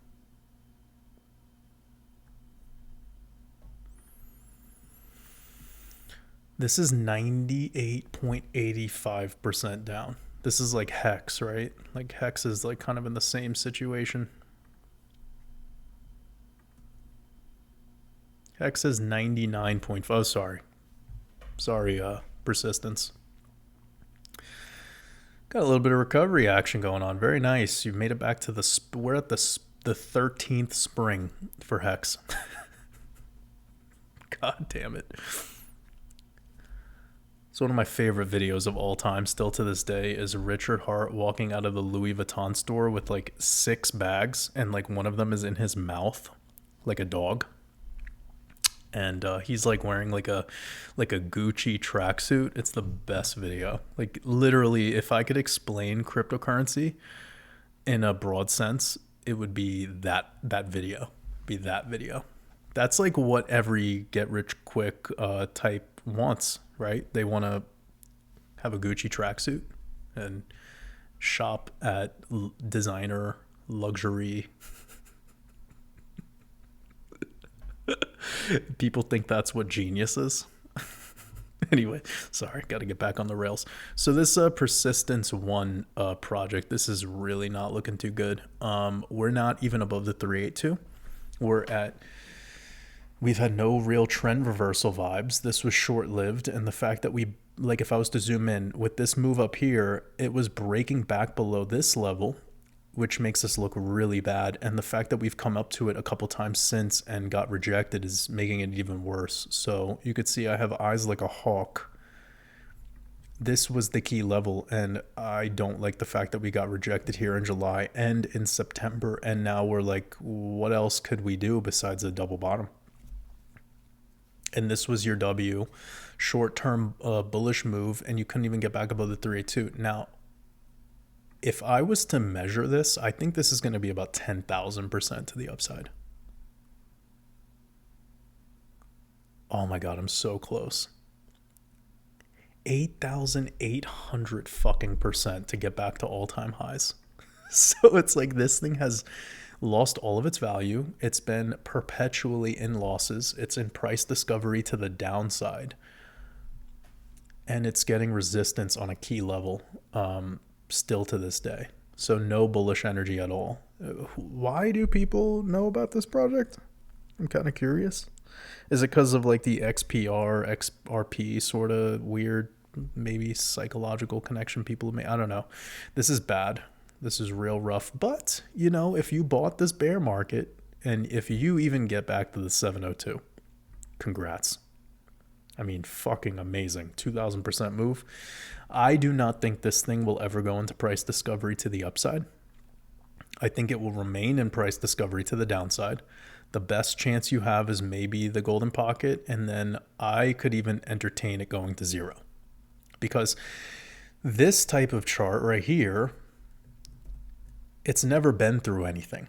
This is 98.85% down. This is like Hex, right? Like Hex is like kind of in the same situation. Hex is 99.5. Oh, sorry, persistence. Got a little bit of recovery action going on. Very nice. You've made it back to we're at the 13th spring for Hex. God damn it. So one of my favorite videos of all time, still to this day, is Richard Hart walking out of the Louis Vuitton store with like 6 bags, and like one of them is in his mouth, like a dog. And he's like wearing like a Gucci tracksuit. It's the best video. Like literally, if I could explain cryptocurrency in a broad sense, it would be that video. That's like what every get rich quick type wants, right? They want to have a Gucci tracksuit and shop at designer luxury. People think that's what genius is. Anyway, sorry, got to get back on the rails. So this persistence 1 project, this is really not looking too good. We're not even above the 382. We've had no real trend reversal vibes. This was short-lived, and the fact that if I was to zoom in with this move up here, it was breaking back below this level, which makes us look really bad. And the fact that we've come up to it a couple times since and got rejected is making it even worse. So you could see I have eyes like a hawk. This was the key level, and I don't like the fact that we got rejected here in July and in September, and now we're like, what else could we do besides a double bottom? And this was your W, short-term bullish move, and you couldn't even get back above the 382. Now, if I was to measure this, I think this is going to be about 10,000% to the upside. Oh my God, I'm so close. 8,800 fucking percent to get back to all-time highs. So it's like this thing has lost all of its value. It's been perpetually in losses. It's in price discovery to the downside. And it's getting resistance on a key level still to this day. So no bullish energy at all. Why do people know about this project? I'm kind of curious. Is it because of like the XRP sort of weird, maybe psychological connection people may? I don't know. This is bad. This is real rough. But, if you bought this bear market and if you even get back to the 702, congrats. I mean, fucking amazing. 2,000% move. I do not think this thing will ever go into price discovery to the upside. I think it will remain in price discovery to the downside. The best chance you have is maybe the golden pocket, and then I could even entertain it going to 0. Because this type of chart right here, it's never been through anything.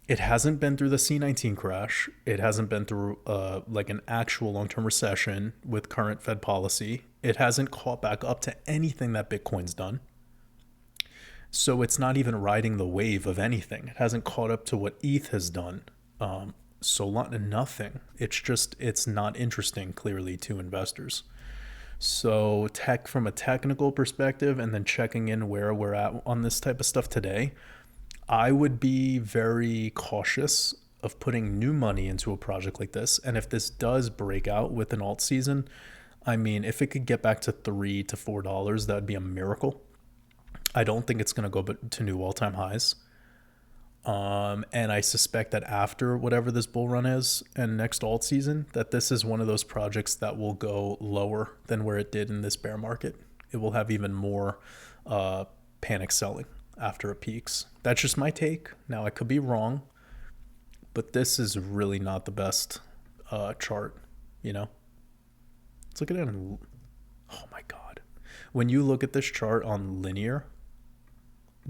It hasn't been through the C19 crash. It hasn't been through like an actual long-term recession with current Fed policy. It hasn't caught back up to anything that Bitcoin's done. So it's not even riding the wave of anything. It hasn't caught up to what ETH has done. Nothing. It's not interesting, clearly, to investors. So from a technical perspective, and then checking in where we're at on this type of stuff today, I would be very cautious of putting new money into a project like this. And if this does break out with an alt season, I mean, if it could get back to $3 to $4, that would be a miracle. I don't think it's going to go to new all-time highs. And I suspect that after whatever this bull run is and next alt season, that this is one of those projects that will go lower than where it did in this bear market. it will have even more panic selling after it peaks. That's just my take. Now, I could be wrong, but this is really not the best chart, you know? Let's look at it in, oh my God. When you look at this chart on linear,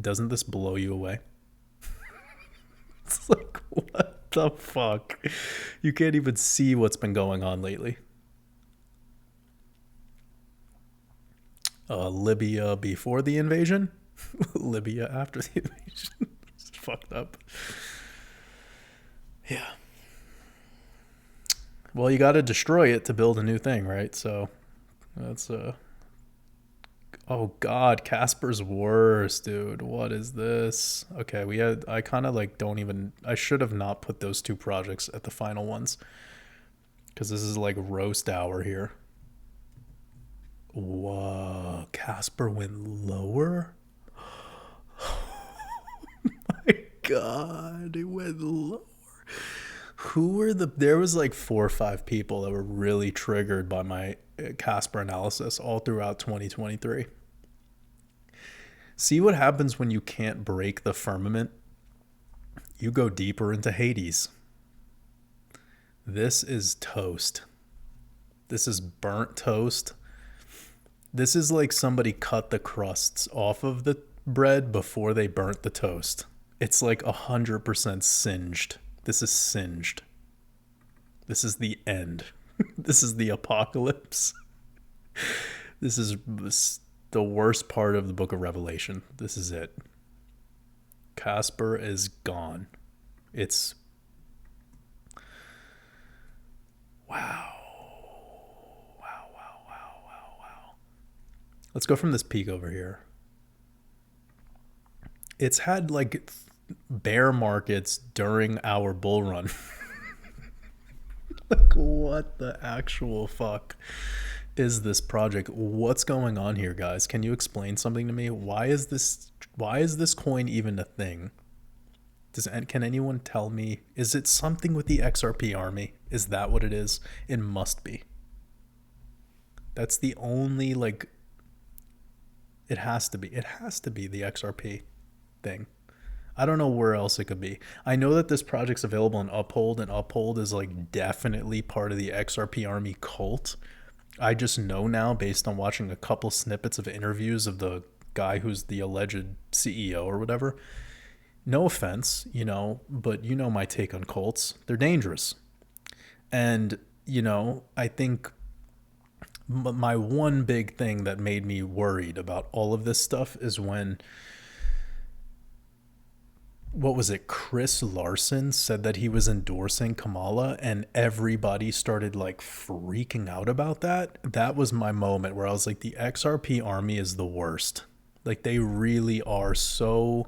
doesn't this blow you away? It's like, what the fuck? You can't even see what's been going on lately. Libya before the invasion, Libya after the invasion. It's fucked up. Yeah. Well, you got to destroy it to build a new thing, right? So that's oh God, Casper's worse, dude. What is this? Okay, I kind of like don't even, I should have not put those two projects at the final ones, because this is like roast hour here. Whoa, Casper went lower? Oh my God, it went lower. There was like 4 or 5 people that were really triggered by my Casper analysis all throughout 2023. See what happens when you can't break the firmament? You go deeper into Hades. This is toast. This is burnt toast. This is like somebody cut the crusts off of the bread before they burnt the toast. It's like 100% singed. This is singed. This is the end. This is the apocalypse. This is the worst part of the book of Revelation. This is it. Casper is gone. It's... Wow. Let's go from this peak over here. It's had like bear markets during our bull run. Like, what the actual fuck is this project? What's going on here, guys? Can you explain something to me? Why is this coin even a thing? Can anyone tell me? Is it something with the XRP army? Is that what it is? It must be. That's the only, like, it has to be the XRP thing. I don't know where else it could be. I know that this project's available in Uphold, and Uphold is like definitely part of the XRP army cult. I just know now, based on watching a couple snippets of interviews of the guy who's the alleged CEO or whatever. No offense, you know, but you know my take on cults. They're dangerous. And, you know, I think my one big thing that made me worried about all of this stuff is when, what was it, Chris Larson said that he was endorsing Kamala, and everybody started like freaking out about that. That was my moment where I was like, the XRP army is the worst. Like, they really are. So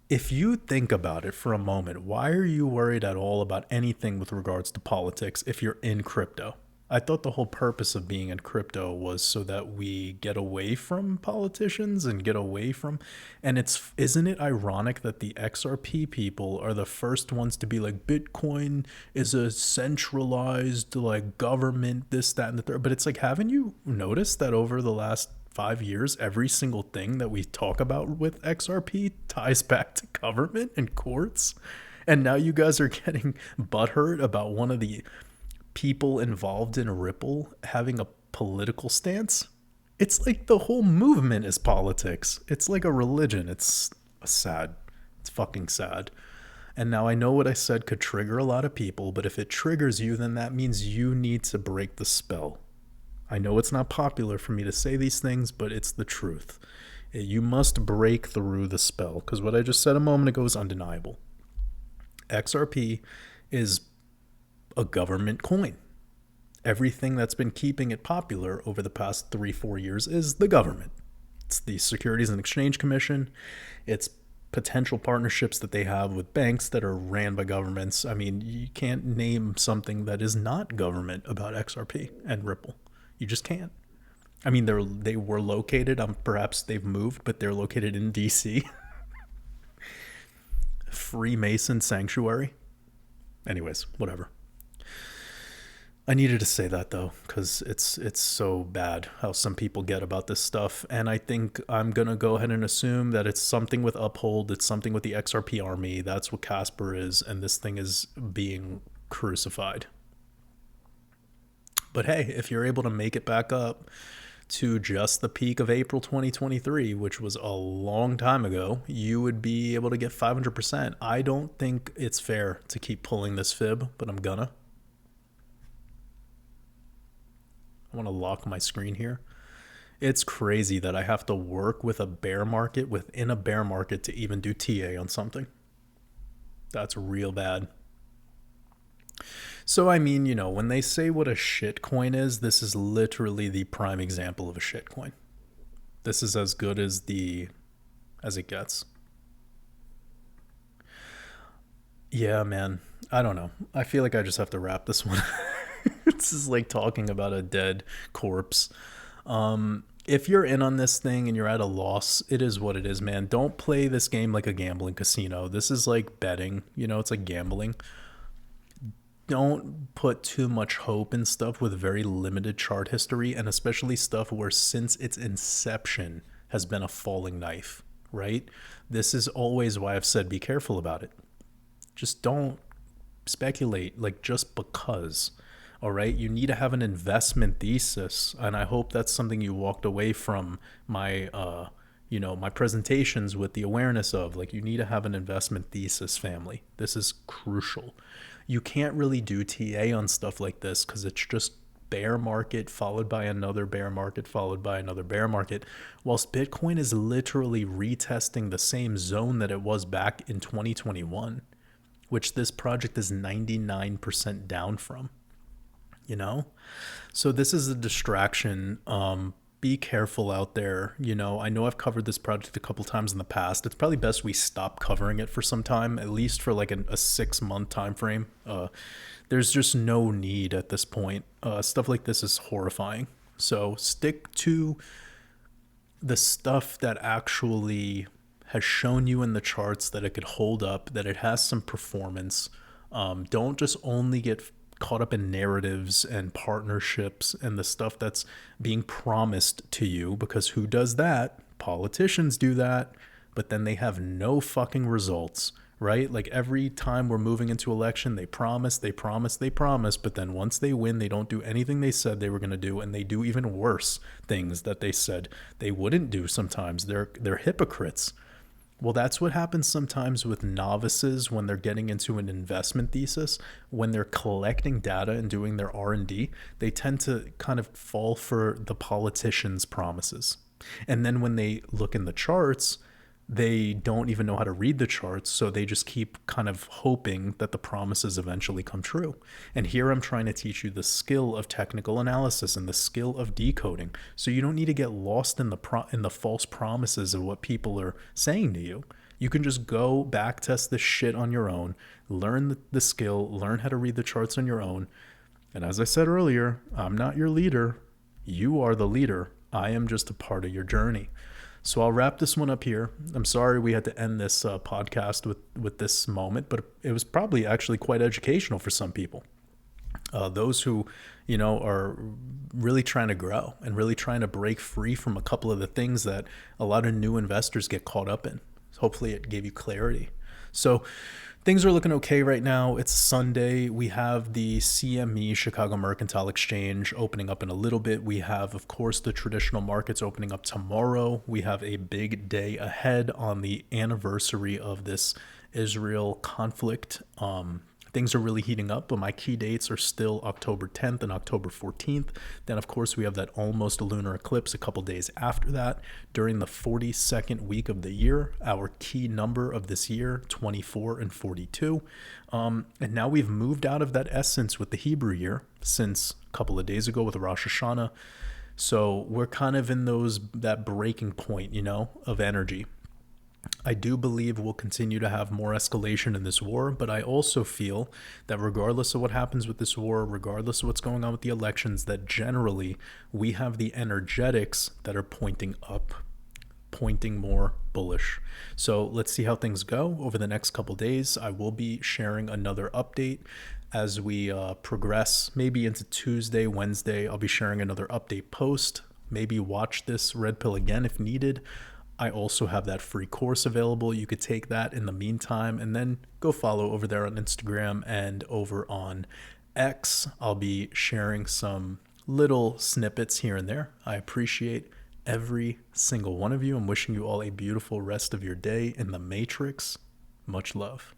if you think about it for a moment, why are you worried at all about anything with regards to politics if you're in crypto? I thought the whole purpose of being in crypto was so that we get away from politicians and get away from, and isn't it ironic that the XRP people are the first ones to be like, Bitcoin is a centralized like government, this, that, and the third. But it's like, haven't you noticed that over the last 5 years, every single thing that we talk about with XRP ties back to government and courts? And now you guys are getting butthurt about one of the people involved in Ripple having a political stance. It's like the whole movement is politics. It's like a religion. It's sad. It's fucking sad. And now I know what I said could trigger a lot of people, but if it triggers you, then that means you need to break the spell. I know it's not popular for me to say these things, but it's the truth. You must break through the spell, because what I just said a moment ago is undeniable. XRP is a government coin. Everything that's been keeping it popular over the past 3-4 years is the government. It's the Securities and Exchange Commission. It's potential partnerships that they have with banks that are ran by governments. I mean, you can't name something that is not government about XRP and Ripple. You just can't. I mean, they were located, perhaps they've moved, but they're located in DC. Freemason sanctuary. Anyways, whatever. I needed to say that though, because it's so bad how some people get about this stuff, and I think I'm gonna go ahead and assume that it's something with Uphold, it's something with the XRP army. That's what Casper is, and this thing is being crucified. But hey, if you're able to make it back up to just the peak of April 2023, which was a long time ago, you would be able to get 500%. I don't think it's fair to keep pulling this fib, but I'm gonna. I want to lock my screen here. It's crazy that I have to work with a bear market within a bear market to even do TA on something. That's real bad. So, I mean, you know, when they say what a shitcoin is, this is literally the prime example of a shitcoin. This is as good as it gets. Yeah, man. I don't know. I feel like I just have to wrap this one. This is like talking about a dead corpse. If you're in on this thing and you're at a loss, it is what it is, man. Don't play this game like a gambling casino. This is like betting, you know, it's like gambling. Don't put too much hope in stuff with very limited chart history, and especially stuff where since its inception has been a falling knife, right? This is always why I've said be careful about it. Just don't speculate like just because. All right, you need to have an investment thesis, and I hope that's something you walked away from my my presentations with the awareness of. Like, you need to have an investment thesis, family. This is crucial. You can't really do TA on stuff like this because it's just bear market followed by another bear market followed by another bear market, whilst Bitcoin is literally retesting the same zone that it was back in 2021, which this project is 99% down from. You know, so this is a distraction. Be careful out there. You know I've covered this project a couple times in the past. It's probably best we stop covering it for some time, at least for like a 6-month time frame. There's just no need at this point. Stuff like this is horrifying. So stick to the stuff that actually has shown you in the charts that it could hold up, that it has some performance. Don't just only get caught up in narratives and partnerships and the stuff that's being promised to you, because who does that? Politicians do that, but then they have no fucking results, right? Like every time we're moving into election, they promise, but then once they win, they don't do anything they said they were going to do, and they do even worse things that they said they wouldn't do sometimes. They're hypocrites. Well, that's what happens sometimes with novices when they're getting into an investment thesis. When they're collecting data and doing their R&D, they tend to kind of fall for the politicians' promises. And then when they look in the charts, they don't even know how to read the charts, so they just keep kind of hoping that the promises eventually come true. And here I'm trying to teach you the skill of technical analysis and the skill of decoding, so you don't need to get lost in the false promises of what people are saying to you. You can just go back test this shit on your own, learn the skill, learn how to read the charts on your own. And as I said earlier, I'm not your leader. You are the leader. I am just a part of your journey. So I'll wrap this one up here. I'm sorry we had to end this podcast with this moment, but it was probably actually quite educational for some people. Those who, are really trying to grow and really trying to break free from a couple of the things that a lot of new investors get caught up in. Hopefully it gave you clarity. So things are looking okay right now. It's Sunday. We have the CME, Chicago Mercantile Exchange, opening up in a little bit. We have, of course, the traditional markets opening up tomorrow. We have a big day ahead on the anniversary of this Israel conflict. Things are really heating up, but my key dates are still October 10th and October 14th. Then, of course, we have that almost lunar eclipse a couple days after that. During the 42nd week of the year, our key number of this year, 24 and 42. And now we've moved out of that essence with the Hebrew year since a couple of days ago with Rosh Hashanah. So we're kind of in that breaking point, of energy. I do believe we'll continue to have more escalation in this war, but I also feel that regardless of what happens with this war, regardless of what's going on with the elections, that generally we have the energetics that are pointing up, pointing more bullish. So let's see how things go over the next couple days. I will be sharing another update as we progress, maybe into Tuesday, Wednesday. I'll be sharing another update post. Maybe watch this red pill again if needed. I also have that free course available. You could take that in the meantime and then go follow over there on Instagram and over on X. I'll be sharing some little snippets here and there. I appreciate every single one of you. I'm wishing you all a beautiful rest of your day in the Matrix. Much love.